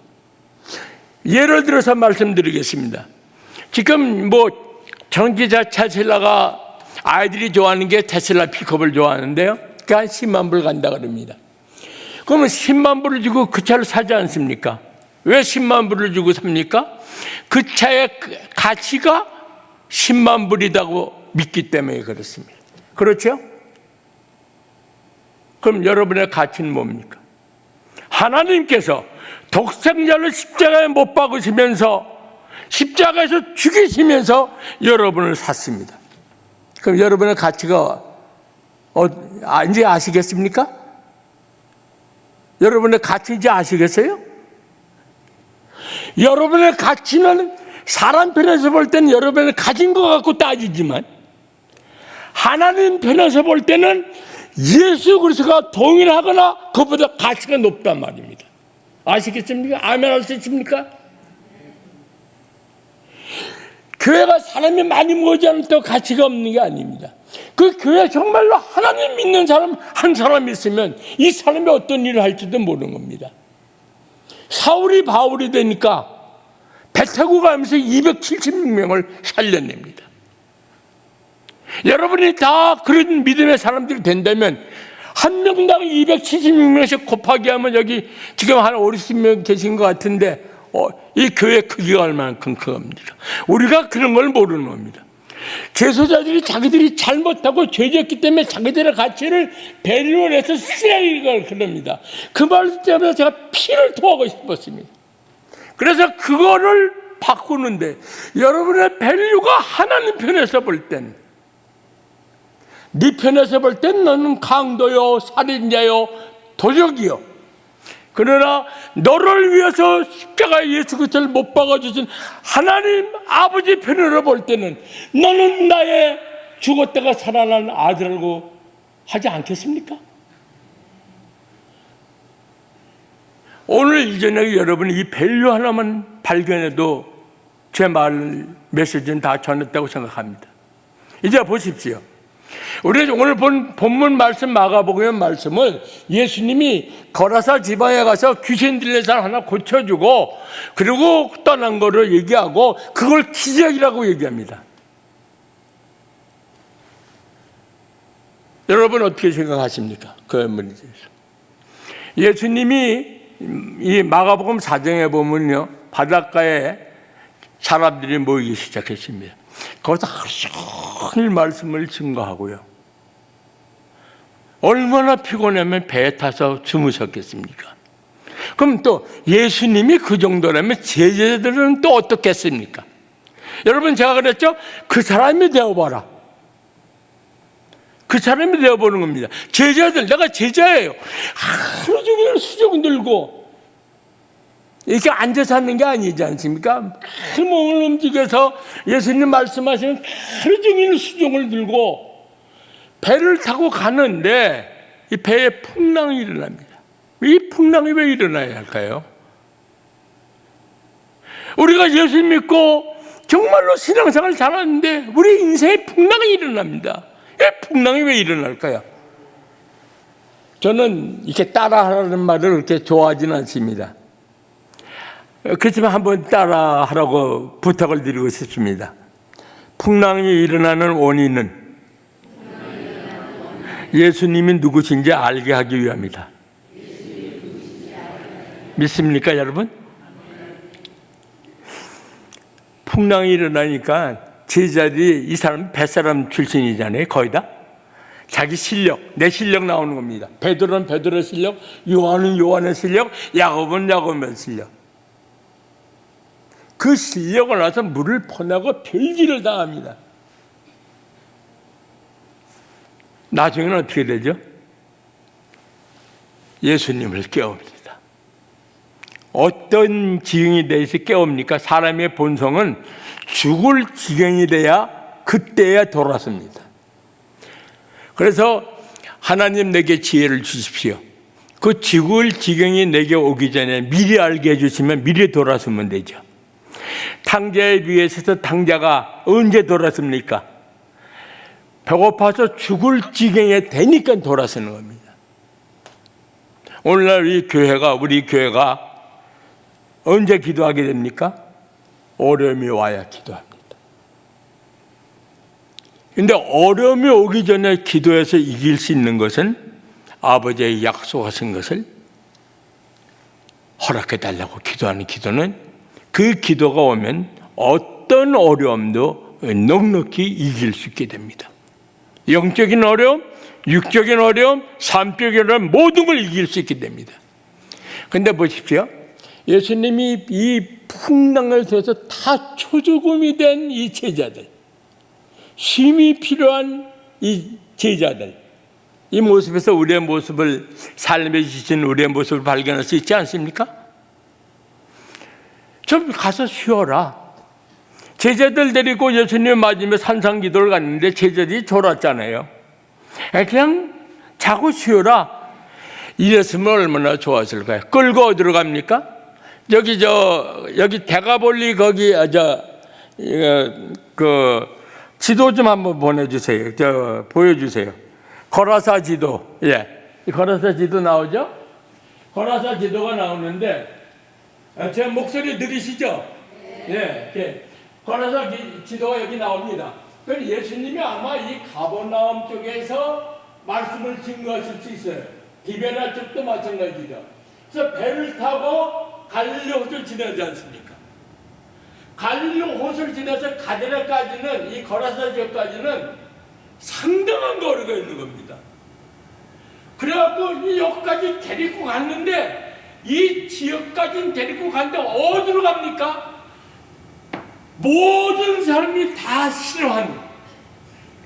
예를 들어서 말씀드리겠습니다. 지금 전기차 테슬라가 아이들이 좋아하는 게 테슬라 픽업을 좋아하는데요. 그게 한 10만 불 간다 그럽니다. 그러면 10만 불을 주고 그 차를 사지 않습니까? 왜 10만 불을 주고 삽니까? 그 차의 가치가 10만 불이라고 믿기 때문에 그렇습니다. 그렇죠? 그럼 여러분의 가치는 뭡니까? 하나님께서 독생자를 십자가에 못 박으시면서 십자가에서 죽이시면서 여러분을 샀습니다. 그럼 여러분의 가치가 이제 아시겠습니까? 여러분의 가치인지 아시겠어요? 여러분의 가치는 사람 편에서 볼 때는 여러분이 가진 것 갖고 따지지만 하나님 편에서 볼 때는 예수 그리스도가 동일하거나 그보다 가치가 높단 말입니다. 아시겠습니까? 아멘 할 수 있습니까? 교회가 사람이 많이 모이지 않을 가치가 없는 게 아닙니다. 그 교회 정말로 하나님 믿는 사람 한 사람 있으면 이 사람이 어떤 일을 할지도 모르는 겁니다. 사울이 바울이 되니까 배 타고 가면서 276명을 살려냅니다. 여러분이 다 그런 믿음의 사람들이 된다면 한 명당 276명씩 곱하기 하면 여기 지금 한 50명 계신 것 같은데 이 교회 크기가 얼마만큼 큽니까? 우리가 그런 걸 모르는 겁니다. 재소자들이 자기들이 잘못하고 죄졌기 때문에 자기들의 가치를 배려를 해서 쓰레기를 그럽니다. 그 말 때문에 제가 피를 토하고 싶었습니다. 그래서 그거를 바꾸는데 여러분의 밸류가 하나님 편에서 볼 땐, 네 편에서 볼 땐 너는 강도요, 살인자요, 도적이요. 그러나 너를 위해서 십자가에 예수 그리스도를 못 박아주신 하나님 아버지 편으로 볼 때는 너는 나의 죽었다가 살아난 아들이라고 하지 않겠습니까? 오늘 이 저녁에 여러분이 이 밸류 하나만 발견해도 제 말 메시지는 다 전했다고 생각합니다. 이제 보십시오. 우리 오늘 본 본문 말씀 마가복음 말씀은 예수님이 거라사 지방에 가서 귀신 들린 사람 하나 고쳐주고 그리고 떠난 거를 얘기하고 그걸 기적이라고 얘기합니다. 여러분 어떻게 생각하십니까? 그 문제에 대해서. 예수님이 이 마가복음 4장에 보면요, 바닷가에 사람들이 모이기 시작했습니다. 거기서 하루 종일 말씀을 증거하고요. 얼마나 피곤하면 배에 타서 주무셨겠습니까? 그럼 또 예수님이 그 정도라면 제자들은 또 어떻겠습니까? 여러분 제가 그랬죠? 그 사람이 되어봐라. 그 사람이 되어보는 겁니다. 제자들, 내가 제자예요. 하루 종일 수종 들고 이렇게 앉아서 하는 게 아니지 않습니까? 그 몸을 움직여서 예수님 말씀하시는 하루 종일 수종을 들고 배를 타고 가는데 이 배에 풍랑이 일어납니다. 이 풍랑이 왜 일어나야 할까요? 우리가 예수 믿고 정말로 신앙생활 잘하는데 우리 인생에 풍랑이 일어납니다. 이 풍랑이 왜 일어날까요? 저는 이렇게 따라하라는 말을 그렇게 좋아하지는 않습니다. 그렇지만 한번 따라하라고 부탁을 드리고 싶습니다. 풍랑이 일어나는 원인은 예수님이 누구신지 알게 하기 위함이다. 믿습니까, 여러분? 풍랑이 일어나니까 제자들이 이 사람 뱃사람 출신이잖아요. 거의 다. 자기 실력, 내 실력 나오는 겁니다. 베드로는 베드로의 실력, 요한은 요한의 실력, 야곱은 야곱의 실력. 그 실려고 나서 물을 퍼내고 별짓을 당합니다. 나중에는 어떻게 되죠? 예수님을 깨웁니다. 어떤 지경이 돼서 깨웁니까? 사람의 본성은 죽을 지경이 돼야 그때야 돌아섭니다. 그래서 하나님 내게 지혜를 주십시오. 그 죽을 지경이 내게 오기 전에 미리 알게 해주시면 미리 돌아서면 되죠. 탕자에 비해서 탕자가 언제 돌아섭니까? 배고파서 죽을 지경에 되니까 돌아서는 겁니다. 오늘날 우리 교회가 언제 기도하게 됩니까? 어려움이 와야 기도합니다. 그런데 어려움이 오기 전에 기도해서 이길 수 있는 것은 아버지의 약속하신 것을 허락해 달라고 기도하는 기도는 그 기도가 오면 어떤 어려움도 넉넉히 이길 수 있게 됩니다. 영적인 어려움, 육적인 어려움, 삶적인 어려움 모든 걸 이길 수 있게 됩니다. 그런데 보십시오. 예수님이 이 풍랑을 통해서 다 초조금이 된 이 제자들, 쉼이 필요한 이 제자들, 이 모습에서 우리의 모습을, 삶에 지친 우리의 모습을 발견할 수 있지 않습니까? 좀 가서 쉬어라. 제자들 데리고 예수님 맞으며 산상기도를 갔는데 제자들이 졸았잖아요. 그냥 자고 쉬어라. 이랬으면 얼마나 좋았을까요? 끌고 어디로 갑니까? 여기 대가볼리 거기 지도 좀 한번 보내주세요. 보여주세요. 거라사 지도. 예, 거라사 지도 나오죠? 거라사 지도가 나오는데 제 목소리 들으시죠? 예, 거라사 지도가 여기 나옵니다. 그럼 예수님이 아마 이 가버나움 쪽에서 말씀을 증거하실 수 있어요. 디베라 쪽도 마찬가지죠. 그래서 배를 타고 갈릴리 호수를 지나지 않습니까? 갈릴리 호수를 지나서 가데라까지는, 이 거라사 지역까지는 상당한 거리가 있는 겁니다. 그래갖고 이 여기까지 데리고 갔는데, 이 지역까지는 데리고 갔는데 어디로 갑니까? 모든 사람이 다 싫어하는,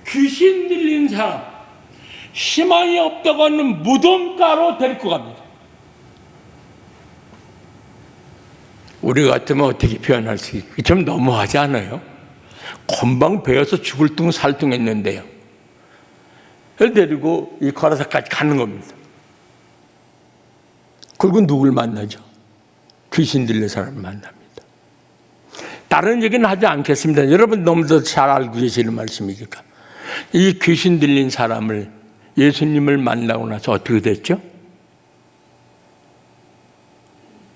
귀신 들린 사람, 희망이 없다고 하는 무덤가로 데리고 갑니다. 우리 같으면 어떻게 표현할 수 있어요? 좀 너무하지 않아요? 금방 배워서 죽을 둥 살둥했는데요. 그걸 데리고 이 거라사까지 가는 겁니다. 그리고 누굴 만나죠? 귀신 들린 사람을 만납니다. 다른 얘기는 하지 않겠습니다. 여러분 너무도 잘 알고 계시는 말씀이니까. 이 귀신 들린 사람을, 예수님을 만나고 나서 어떻게 됐죠?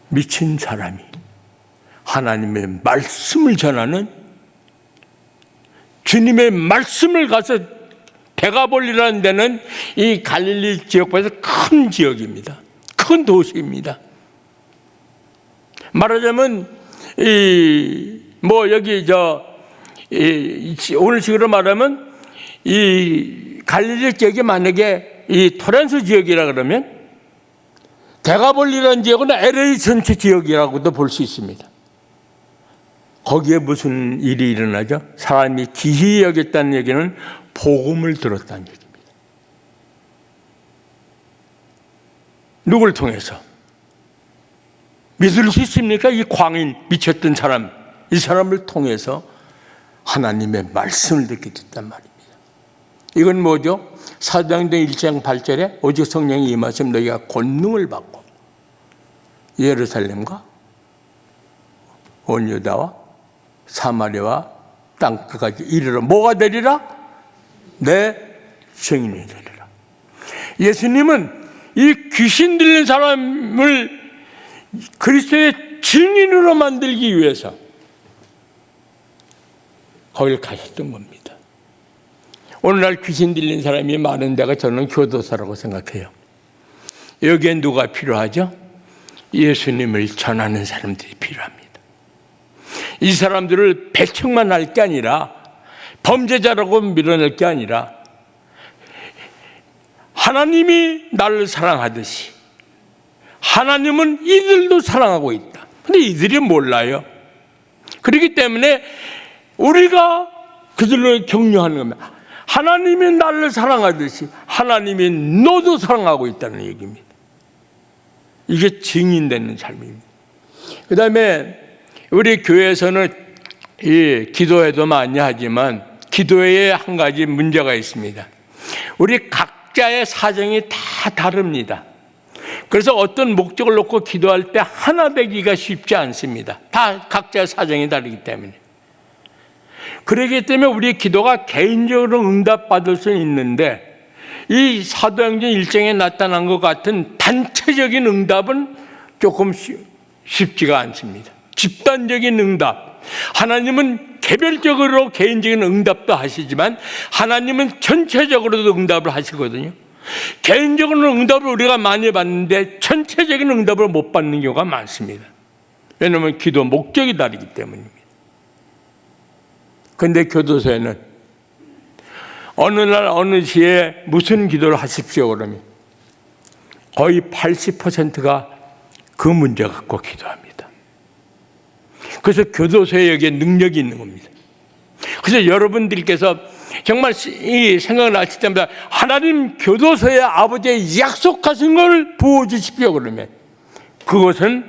미친 사람이 하나님의 말씀을 전하는, 주님의 말씀을 가서 대가볼리라는 데는 이 갈릴리 지역보다 큰 지역입니다. 큰 도시입니다. 말하자면 오늘 식으로 말하면 이 갈릴리 지역이 만약에 이 토렌스 지역이라 그러면 대가볼리라는 지역은 LA 전체 지역이라고도 볼 수 있습니다. 거기에 무슨 일이 일어나죠? 사람이 기이히 여겼다는 얘기는 복음을 들었다는 얘기입니다. 누굴 통해서? 믿을 수 있습니까? 이 광인, 미쳤던 사람, 이 사람을 통해서 하나님의 말씀을 듣게 됐단 말입니다. 이건 뭐죠? 사도행전 1장 8절에 오직 성령이 임하시면 너희가 권능을 받고 예루살렘과 온 유다와 사마리아와 땅끝까지 이르러 뭐가 되리라? 내 증인이 되리라. 예수님은 이 귀신 들린 사람을 그리스도의 증인으로 만들기 위해서 거길 가셨던 겁니다. 오늘날 귀신 들린 사람이 많은 데가 저는 교도소라고 생각해요. 여기에 누가 필요하죠? 예수님을 전하는 사람들이 필요합니다. 이 사람들을 배척만 할 게 아니라, 범죄자라고 밀어낼 게 아니라, 하나님이 나를 사랑하듯이 하나님은 이들도 사랑하고 있다. 근데 이들이 몰라요. 그렇기 때문에 우리가 그들을 격려하는 겁니다. 하나님이 나를 사랑하듯이 하나님이 너도 사랑하고 있다는 얘기입니다. 이게 증인되는 삶입니다. 그 다음에 우리 교회에서는 이 기도회도 많이 하지만 기도회에 한 가지 문제가 있습니다. 우리 각자의 사정이 다 다릅니다. 그래서 어떤 목적을 놓고 기도할 때 하나 되기가 쉽지 않습니다. 다 각자의 사정이 다르기 때문에. 그렇기 때문에 우리 기도가 개인적으로 응답받을 수는 있는데 이 사도행전 1장에 나타난 것 같은 단체적인 응답은 조금 쉽지가 않습니다. 집단적인 응답. 하나님은 개별적으로 개인적인 응답도 하시지만 하나님은 전체적으로도 응답을 하시거든요. 개인적으로는 응답을 우리가 많이 받는데 전체적인 응답을 못 받는 경우가 많습니다. 왜냐하면 기도 목적이 다르기 때문입니다. 그런데 교도소에는 어느 날 어느 시에 무슨 기도를 하십시오 그러면 거의 80%가 그 문제 갖고 기도합니다. 그래서 교도소에 여기에 능력이 있는 겁니다. 그래서 여러분들께서 정말 이 생각나실 때마다 하나님 교도소에 아버지의 약속하신 걸 부어주십시오 그러면 그것은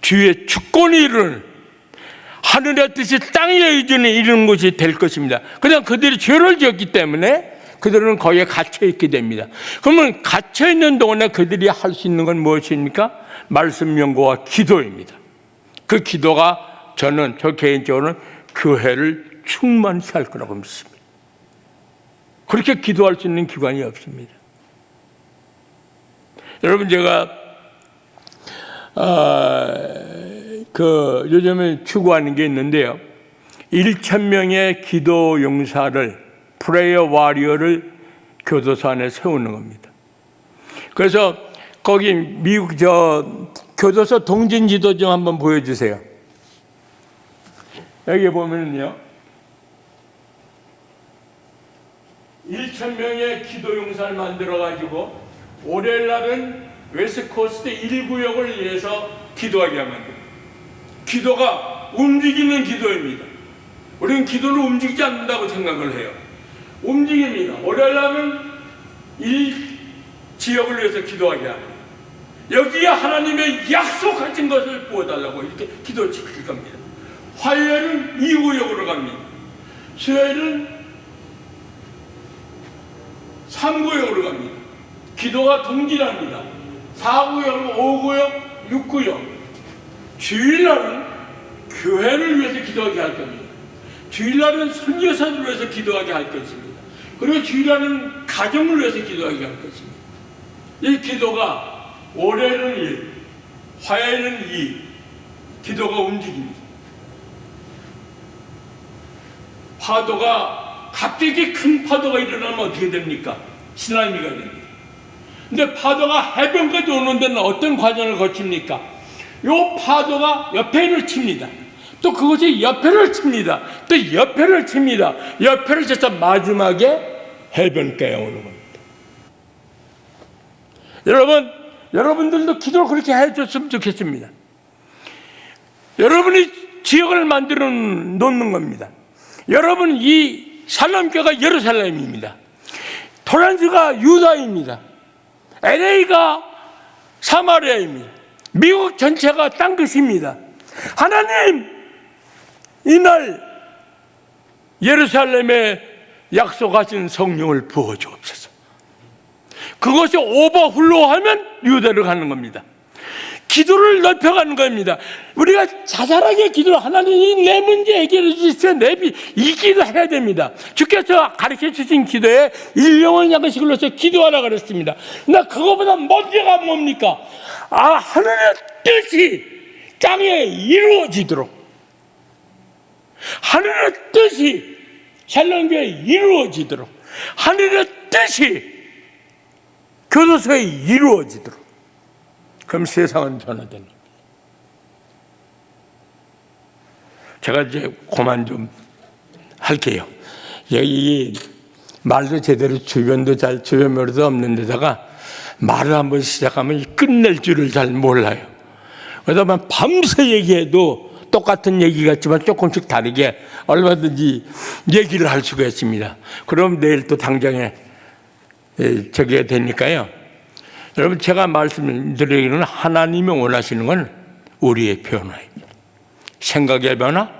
주의 주권이 이루는 하늘의 뜻이 땅에 이루는 것이 될 것입니다. 그냥 그들이 죄를 지었기 때문에 그들은 거기에 갇혀 있게 됩니다. 그러면 갇혀 있는 동안에 그들이 할 수 있는 건 무엇입니까? 말씀 연구와 기도입니다. 그 기도가 저 개인적으로는 교회를 충만히 할 거라고 믿습니다. 그렇게 기도할 수 있는 기관이 없습니다. 여러분 제가 요즘에 추구하는 게 있는데요. 1,000명의 기도 용사를 프레이어 와리어를 교도소 안에 세우는 겁니다. 그래서 거기 미국 교도소 동진 지도 좀 한번 보여주세요. 여기 보면은요. 1,000명의 기도 용사를 만들어 가지고 월요일 날은 웨스트코스트 1구역을 위해서 기도하게 합니다. 기도가 움직이는 기도입니다. 우리는 기도를 움직이지 않는다고 생각을 해요. 움직입니다. 월요일 날은 1지역을 위해서 기도하게 합니다. 여기에 하나님의 약속하신 것을 부어달라고 이렇게 기도 지킬 겁니다. 화요일은 2구역으로 갑니다. 수요일은 3구역으로 갑니다. 기도가 동질합니다. 4구역, 5구역, 6구역. 주일날은 교회를 위해서 기도하게 할 겁니다. 주일날은 선교사들을 위해서 기도하게 할 것입니다. 그리고 주일날은 가정을 위해서 기도하게 할 것입니다. 이 기도가 월요일은 1, 화요일은 2, 기도가 움직입니다. 파도가 갑자기 큰 파도가 일어나면 어떻게 됩니까? 쓰나미가 됩니다. 근데 파도가 해변까지 오는 데는 어떤 과정을 거칩니까? 요 파도가 옆에를 칩니다. 또 그것이 옆에를 칩니다. 또 옆에를 칩니다. 옆에를 쳐서 마지막에 해변가에 오는 겁니다. 여러분들도 기도를 그렇게 해줬으면 좋겠습니다. 여러분이 지역을 만들어 놓는 겁니다. 여러분 이 살람교가 예루살렘입니다. 토란스가 유다입니다. LA가 사마리아입니다. 미국 전체가 땅끝입니다. 하나님, 이날 예루살렘에 약속하신 성령을 부어주옵소서. 그것이 오버플로우하면 유대로 가는 겁니다. 기도를 넓혀가는 겁니다. 우리가 자잘하게 기도를 하나님 내 문제 해결해 주십시오. 이 기도 해야 됩니다. 주께서 가르쳐 주신 기도에 일용을 양식을 넣어서 기도하라 그랬습니다. 나 그거보다 먼저가 뭡니까? 하늘의 뜻이 땅에 이루어지도록, 하늘의 뜻이 샬롬교회에 이루어지도록, 하늘의 뜻이 교도소에 이루어지도록. 그럼 세상은 변화되는 겁니다. 제가 이제 그만 좀 할게요. 이 말도 제대로 주변면도 없는 데다가 말을 한번 시작하면 끝낼 줄을 잘 몰라요. 그러다 보면 밤새 얘기해도 똑같은 얘기 같지만 조금씩 다르게 얼마든지 얘기를 할 수가 있습니다. 그럼 내일 또 당장에 저게 되니까요. 여러분, 제가 말씀드리기는 하나님이 원하시는 건 우리의 변화입니다. 생각의 변화,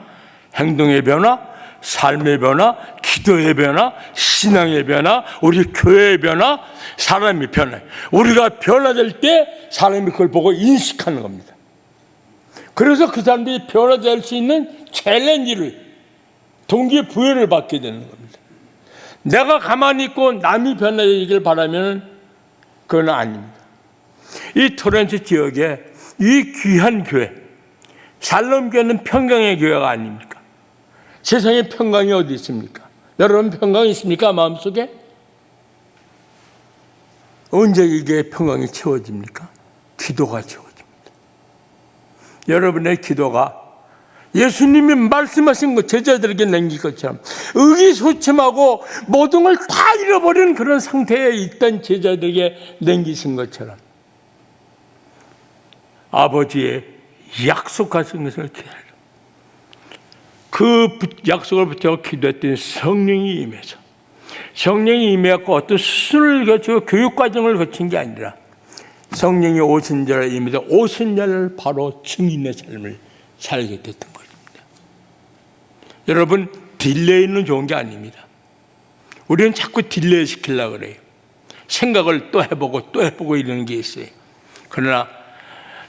행동의 변화, 삶의 변화, 기도의 변화, 신앙의 변화, 우리 교회의 변화, 사람의 변화. 우리가 변화될 때 사람이 그걸 보고 인식하는 겁니다. 그래서 그 사람들이 변화될 수 있는 챌린지를, 동기부여를 받게 되는 겁니다. 내가 가만히 있고 남이 변화되기를 바라면 그건 아닙니다. 이 토렌토 지역에 이 귀한 교회, 살롬교회는 평강의 교회가 아닙니까? 세상에 평강이 어디 있습니까? 여러분, 평강이 있습니까? 마음속에? 언제 이게 평강이 채워집니까? 기도가 채워집니다. 여러분의 기도가 예수님이 말씀하신 것, 제자들에게 남긴 것처럼 의기소침하고 모든 걸 다 잃어버린 그런 상태에 있던 제자들에게 남기신 것처럼 아버지의 약속하신 것을 기다려. 그 약속을 붙잡고 기도했더니 성령이 임해서, 성령이 임해갖고 어떤 수순을 거치고 교육과정을 거친 게 아니라 성령이 오신 자를 임해서 오신 자를 바로 증인의 삶을 살게 됐던 것입니다. 여러분, 딜레이는 좋은 게 아닙니다. 우리는 자꾸 딜레이 시키려고 그래요. 생각을 또 해보고 이러는 게 있어요. 그러나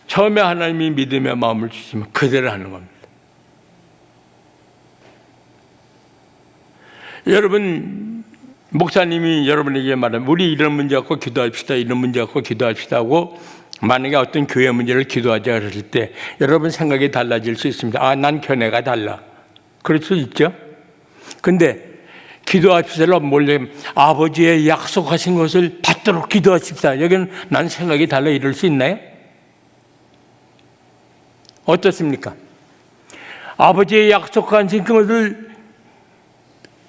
처음에 하나님이 믿음의 마음을 주시면 그대로 하는 겁니다. 여러분, 목사님이 여러분에게 말하면 우리 이런 문제 갖고 기도합시다, 이런 문제 갖고 기도합시다 하고 만약에 어떤 교회 문제를 기도하자 그랬을 때 여러분 생각이 달라질 수 있습니다. 아, 난 견해가 달라. 그럴 수 있죠. 근데 기도합시다로 몰래 아버지의 약속하신 것을 받도록 기도하십시다. 여기는 난 생각이 달라 이럴 수 있나요? 어떻습니까? 아버지의 약속하신 것을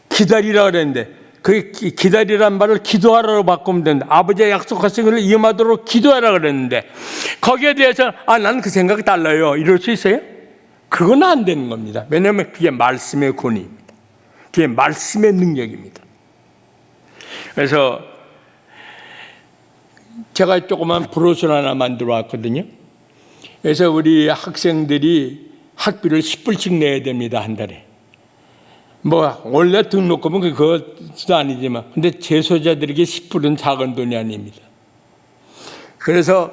기다리라 그랬는데 그 기다리란 말을 기도하라고 바꾸면 된다. 아버지의 약속하신 것을 이음하도록 기도하라 그랬는데 거기에 대해서 아, 난 그 생각이 달라요. 이럴 수 있어요? 그건 안 되는 겁니다. 왜냐하면 그게 말씀의 권위입니다. 그게 말씀의 능력입니다. 그래서 제가 조그만 브로셔 하나 만들어 왔거든요. 그래서 우리 학생들이 학비를 10불씩 내야 됩니다. 한 달에. 뭐 원래 등록금은 그것도 아니지만 근데 재소자들에게 10불은 작은 돈이 아닙니다. 그래서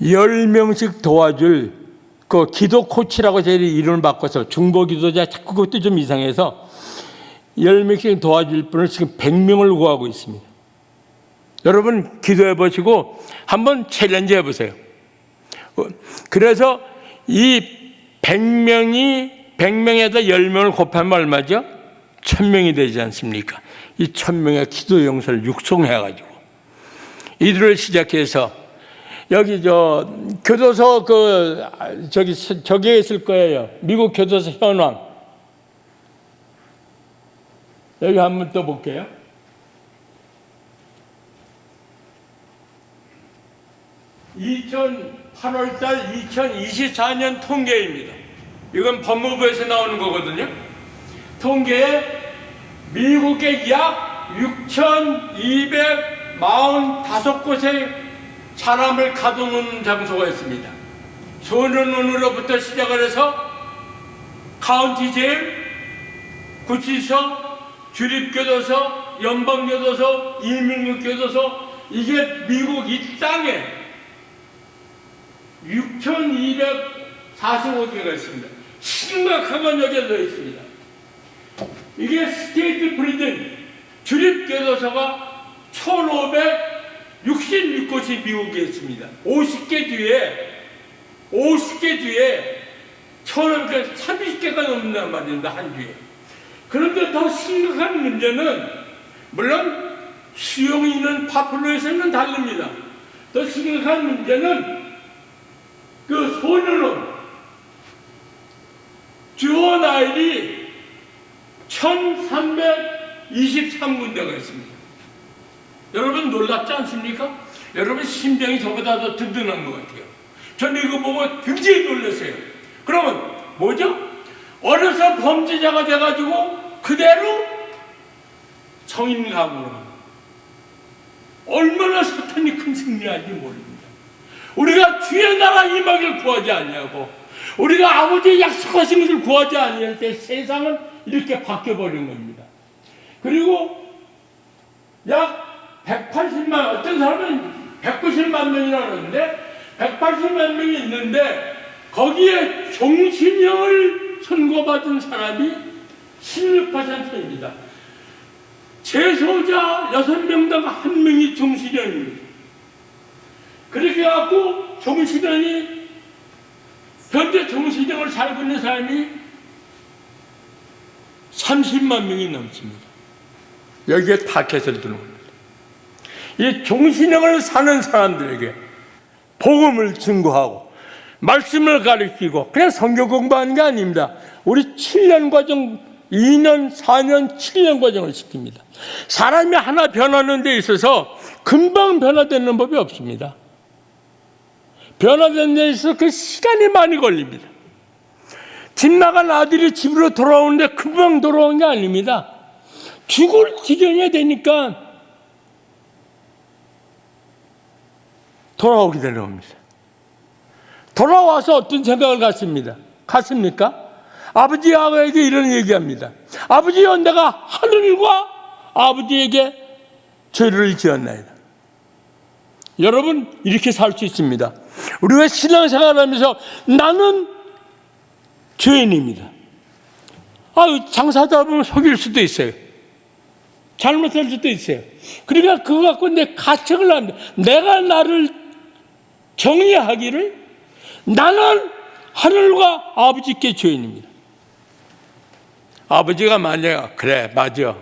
10명씩 도와줄 그 기도 코치라고 저희 이름을 바꿔서 중보 기도자, 자꾸 그것도 좀 이상해서 10명씩 도와줄 분을 지금 100명을 구하고 있습니다. 여러분 기도해 보시고 한번 챌린지 해보세요. 그래서 이 100명에다 10명을 곱하면 얼마죠? 1000명이 되지 않습니까? 이 1000명의 기도 용사를 육성해가지고 이들을 시작해서 여기 교도소 저기에 있을 거예요. 미국 교도소 현황. 여기 한번 또 볼게요. 8월달 2024년 통계입니다. 이건 법무부에서 나오는 거거든요. 통계에 미국의 약 6,245곳의 사람을 가둬놓는 장소가 있습니다. 소년원으로부터 시작을 해서 카운티 제일, 구치소, 주립교도소, 연방교도소, 이민국교도소, 이게 미국 이 땅에 6,245개가 있습니다. 심각한 건 여기에 더 있습니다. 이게 스테이트 프리즌, 주립교도소가 1,566곳이 미국에 있습니다. 50개 뒤에 1,530개가 넘는단 말입니다. 한 주에. 그런데 더 심각한 문제는 물론 수용이 있는 파퓰러에서는 다릅니다. 더 심각한 문제는 그 소년원 주어나일이 1,323군데가 있습니다. 여러분 놀랍지 않습니까? 여러분 심장이 저보다 더 든든한 것 같아요. 저는 이거 보고 굉장히 놀랐어요. 그러면 뭐죠? 어려서 범죄자가 돼가지고 그대로 성인 가문으로 얼마나 사탄이 큰 승리한지 모릅니다. 우리가 주의 나라 임하기를 구하지 아니하고 우리가 아버지의 약속하신 것을 구하지 아니할 때 세상은 이렇게 바뀌어버린 겁니다. 그리고 약 180만, 어떤 사람은 190만 명이나 그러는데 180만 명이 있는데 거기에 종신형을 선고받은 사람이 16%입니다. 재소자 6명당 1명이 종신형입니다. 그렇게 해갖고 종신형이 현재 종신형을 살고 있는 사람이 30만 명이 넘습니다. 여기에 타켓을 두는 겁니다. 이 종신형을 사는 사람들에게 복음을 증거하고 말씀을 가르치고 그냥 성경 공부하는 게 아닙니다. 우리 7년 과정, 2년, 4년, 7년 과정을 시킵니다. 사람이 하나 변하는 데 있어서 금방 변화되는 법이 없습니다. 변화되는 데 있어서 그 시간이 많이 걸립니다. 집 나간 아들이 집으로 돌아오는데 금방 돌아오는 게 아닙니다. 죽을 지경이 되니까 돌아오게 되는 겁니다. 돌아와서 어떤 생각을 갖습니까? 아버지에게 이런 얘기합니다. 아버지여, 내가 하늘과 아버지에게 죄를 지었나이다. 여러분, 이렇게 살 수 있습니다. 우리가 신앙생활을 하면서 나는 죄인입니다. 장사하다 보면 속일 수도 있어요. 잘못할 수도 있어요. 그러니까 그거 갖고 내 가책을 합니다. 내가 나를 정의하기를 나는 하늘과 아버지께 죄인입니다. 아버지가 만약 그래 맞아,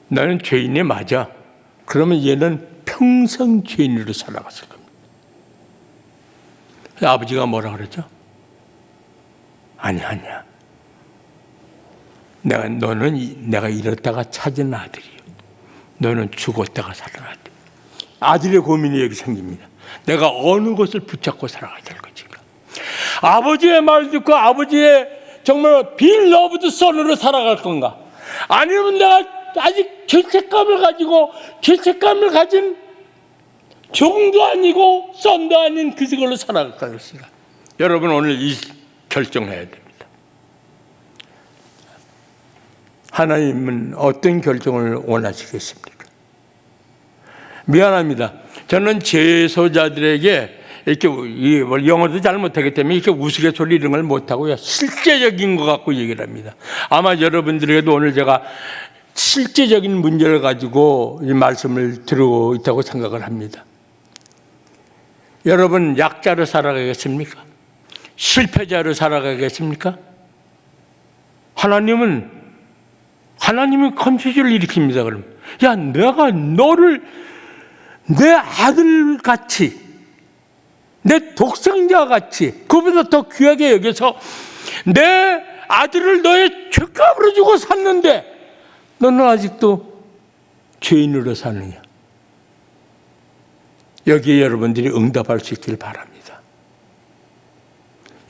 너는 죄인이 맞아, 그러면 얘는 평생 죄인으로 살아갔을 겁니다. 아버지가 뭐라 그러죠? 아니야. 너는 내가 잃었다가 찾은 아들이요. 너는 죽었다가 살아났다. 아들의 고민이 여기 생깁니다. 내가 어느 것을 붙잡고 살아가야 될 것인가? 아버지의 말 듣고 아버지의 정말 빌러브드 선으로 살아갈 건가? 아니면 내가 아직 죄책감을 가진 종도 아니고 썬도 아닌 그걸로 살아갈 것인가? 여러분, 오늘 이 결정해야 됩니다. 하나님은 어떤 결정을 원하시겠습니까? 미안합니다. 저는 재소자들에게 이렇게 영어도 잘 못하기 때문에 이렇게 우스갯소리 이런 걸 못하고요. 실제적인 것 갖고 얘기를 합니다. 아마 여러분들에게도 오늘 제가 실제적인 문제를 가지고 이 말씀을 드리고 있다고 생각을 합니다. 여러분, 약자로 살아가겠습니까? 실패자로 살아가겠습니까? 하나님이 컨퓨즈를 일으킵니다. 그러면 야, 내가 너를 내 아들같이, 내 독생자같이, 그보다 더 귀하게 여겨서 내 아들을 너의 죄값으로 주고 샀는데 너는 아직도 죄인으로 사느냐? 여기에 여러분들이 응답할 수 있길 바랍니다.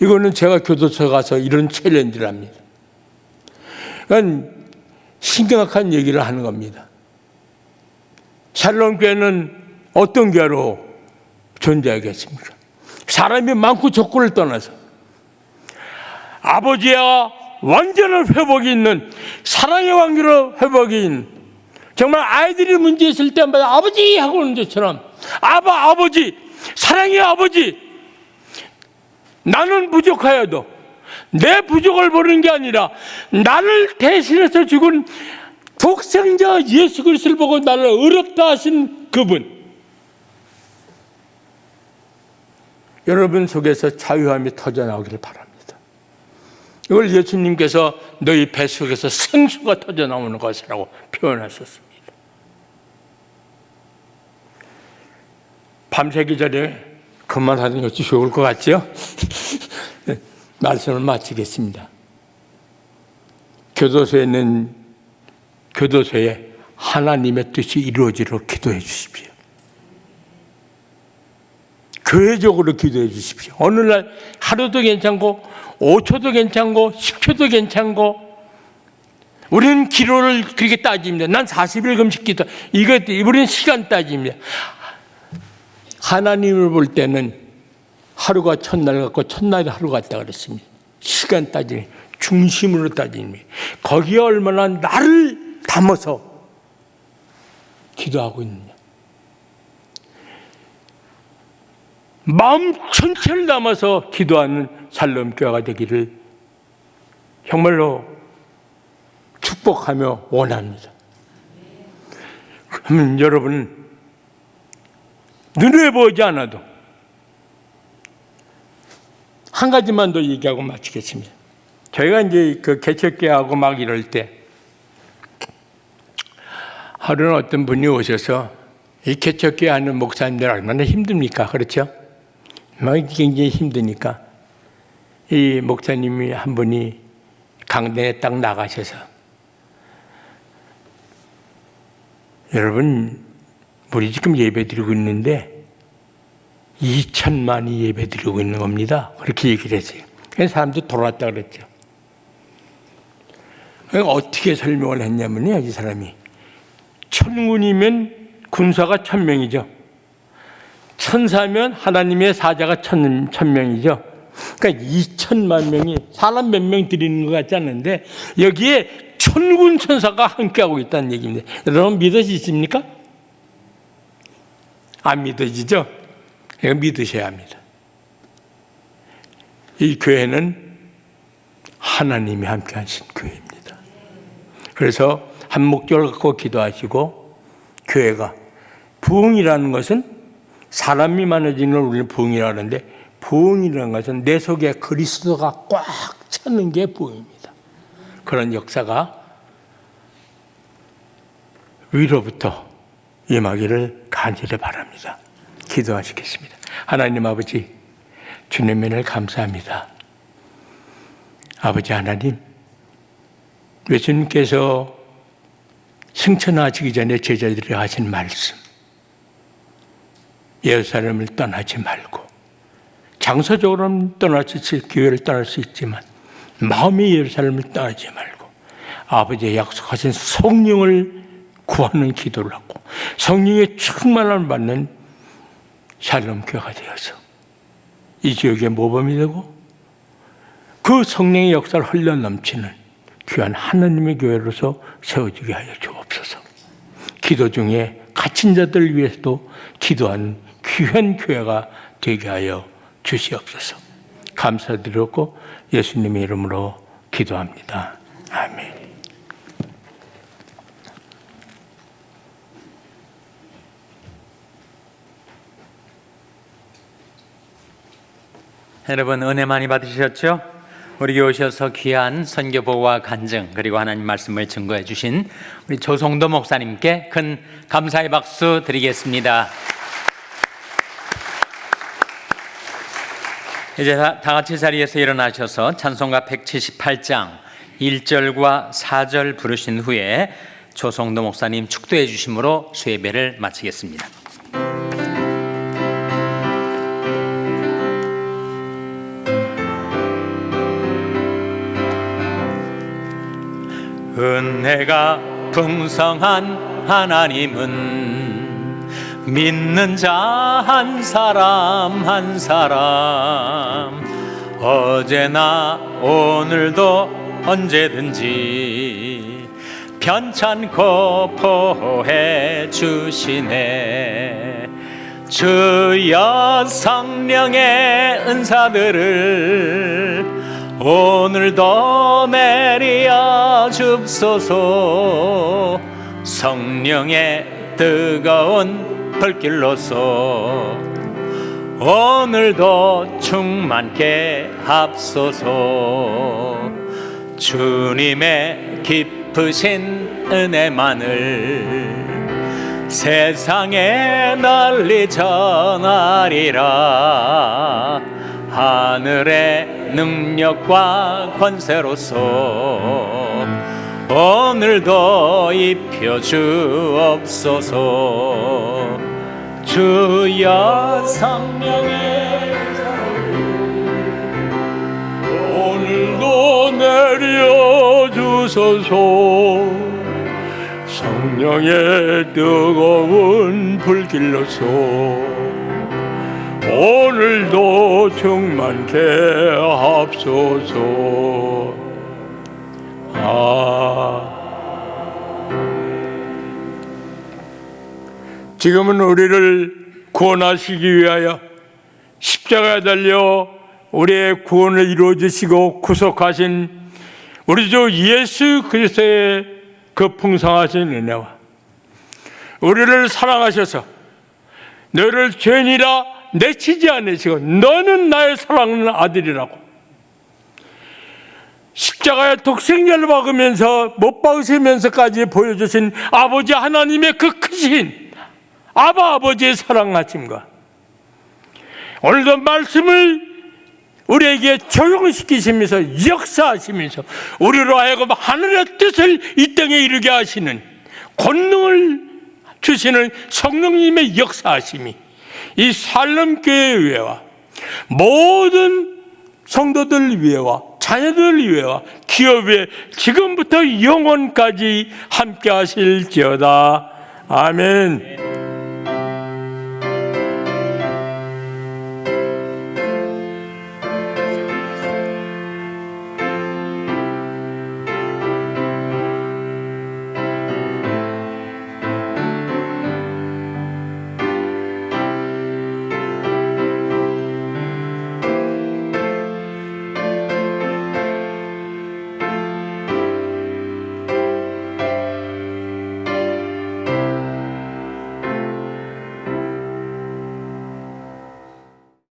이거는 제가 교도소 가서 이런 챌린지를 합니다. 그러니까 심각한 얘기를 하는 겁니다. 샬롬교회는 어떤 교회로 존재하겠습니까? 사람이 많고 적고를 떠나서 아버지와 완전한 회복이 있는 사랑의 관계로 회복이 있는, 정말 아이들이 문제 있을 때마다 아버지 하고 오는 것처럼 아버지, 사랑의 아버지, 나는 부족하여도 내 부족을 보는 게 아니라 나를 대신해서 죽은 독생자 예수 그리스도를 보고 나를 의롭다 하신 그분, 여러분 속에서 자유함이 터져나오기를 바랍니다. 이걸 예수님께서 너희 뱃속에서 생수가 터져나오는 것이라고 표현하셨습니다. 밤새기 전에 그만하는 것이 좋을 것 같죠? 말씀을 마치겠습니다. 교도소에 하나님의 뜻이 이루어지도록 기도해 주십시오. 교회적으로 기도해 주십시오. 어느 날 하루도 괜찮고 5초도 괜찮고 10초도 괜찮고 우리는 기도를 그렇게 따집니다. 난 40일 금식 기도. 우리는 시간 따집니다. 하나님을 볼 때는 하루가 첫날 같고 첫날이 하루 같다 그랬습니다. 시간 따지는 중심으로 따지는 거기에 얼마나 나를 담아서 기도하고 있느냐. 마음 전체를 담아서 기도하는 살렘교회가 되기를 정말로 축복하며 원합니다. 그러면 여러분 눈에 보이지 않아도 한 가지만 더 얘기하고 마치겠습니다. 저희가 이제 그 개척교회하고 막 이럴 때 하루는 어떤 분이 오셔서 이 개척교회 하는 목사님들 얼마나 힘듭니까? 그렇죠? 막 굉장히 힘드니까 이 목사님이 한 분이 강단에 딱 나가셔서 여러분 우리 지금 예배 드리고 있는데 2천만이 예배 드리고 있는 겁니다. 그렇게 얘기를 했어요. 그래서 사람들이 돌아왔다 그랬죠. 어떻게 설명을 했냐면요, 이 사람이 천군이면 군사가 1000명이죠. 천사면 하나님의 사자가 1000명이죠. 그러니까 2천만 명이 사람 몇 명 드리는 것 같지 않은데 여기에 천군 천사가 함께하고 있다는 얘기입니다. 여러분 믿으시십니까? 안 믿어지죠? 이거 믿으셔야 합니다. 이 교회는 하나님이 함께 하신 교회입니다. 그래서 한 목적을 갖고 기도하시고 교회가 부흥이라는 것은 사람이 많아지는 걸 우리는 부흥이라고 하는데 부흥이라는 것은 내 속에 그리스도가 꽉 차는 게 부흥입니다. 그런 역사가 위로부터 임하기를 간절히 바랍니다. 기도하시겠습니다. 하나님 아버지, 주님의 은혜를 감사합니다. 아버지 하나님, 예수님께서 승천하시기 전에 제자들이 하신 말씀, 예루살렘을 떠나지 말고 장소적으로는 떠날 수 있을 교회를 떠날 수 있지만 마음의 예루살렘을 떠나지 말고 아버지의 약속하신 성령을 구하는 기도를 하고 성령의 충만함을 받는 샬롬 교회가 되어서 이 지역의 모범이 되고 그 성령의 역사를 흘러 넘치는 귀한 하나님의 교회로서 세워지게 하여 주옵소서. 기도 중에 갇힌 자들을 위해서도 기도하는 귀한 교회가 되게 하여 주시옵소서. 감사드렸고 예수님의 이름으로 기도합니다. 아멘. 여러분 은혜 많이 받으셨죠? 우리 교회 오셔서 귀한 선교보와 간증 그리고 하나님 말씀을 증거해 주신 우리 조성도 목사님께 큰 감사의 박수 드리겠습니다. 이제 다 같이 자리에서 일어나셔서 찬송가 178장 1절과 4절 부르신 후에 조성도 목사님 축도해 주심으로 수예배를 마치겠습니다. 은혜가 풍성한 하나님은 믿는 자 한 사람 한 사람 어제나 오늘도 언제든지 편찮고 보호해 주시네. 주여 성령의 은사들을 오늘도 내려 줍소서. 성령의 뜨거운 불길로서 오늘도 충만케 합소서. 주님의 깊으신 은혜만을 세상에 널리 전하리라. 하늘의 능력과 권세로서 오늘도 입혀 주옵소서. 주여 성령의 오늘도 내려주소서. 성령의 뜨거운 불길로서 오늘도 충만케 하옵소서. 지금은 우리를 구원하시기 위하여 십자가에 달려 우리의 구원을 이루어 주시고 구속하신 우리 주 예수 그리스도의 그 풍성하신 은혜와 우리를 사랑하셔서 너를 죄인이라 내치지 않으시고 너는 나의 사랑하는 아들이라고 십자가에 독생자를 박으면서 못 박으시면서까지 보여주신 아버지 하나님의 그 크신 아버지의 사랑하심과 오늘도 말씀을 우리에게 적용시키시면서 역사하시면서 우리로 하여금 하늘의 뜻을 이 땅에 이루게 하시는 권능을 주시는 성령님의 역사하심이 이 살렘교회 위에와 모든 성도들 위에와 자녀들 위에와 기업 위에 지금부터 영원까지 함께 하실지어다. 아멘.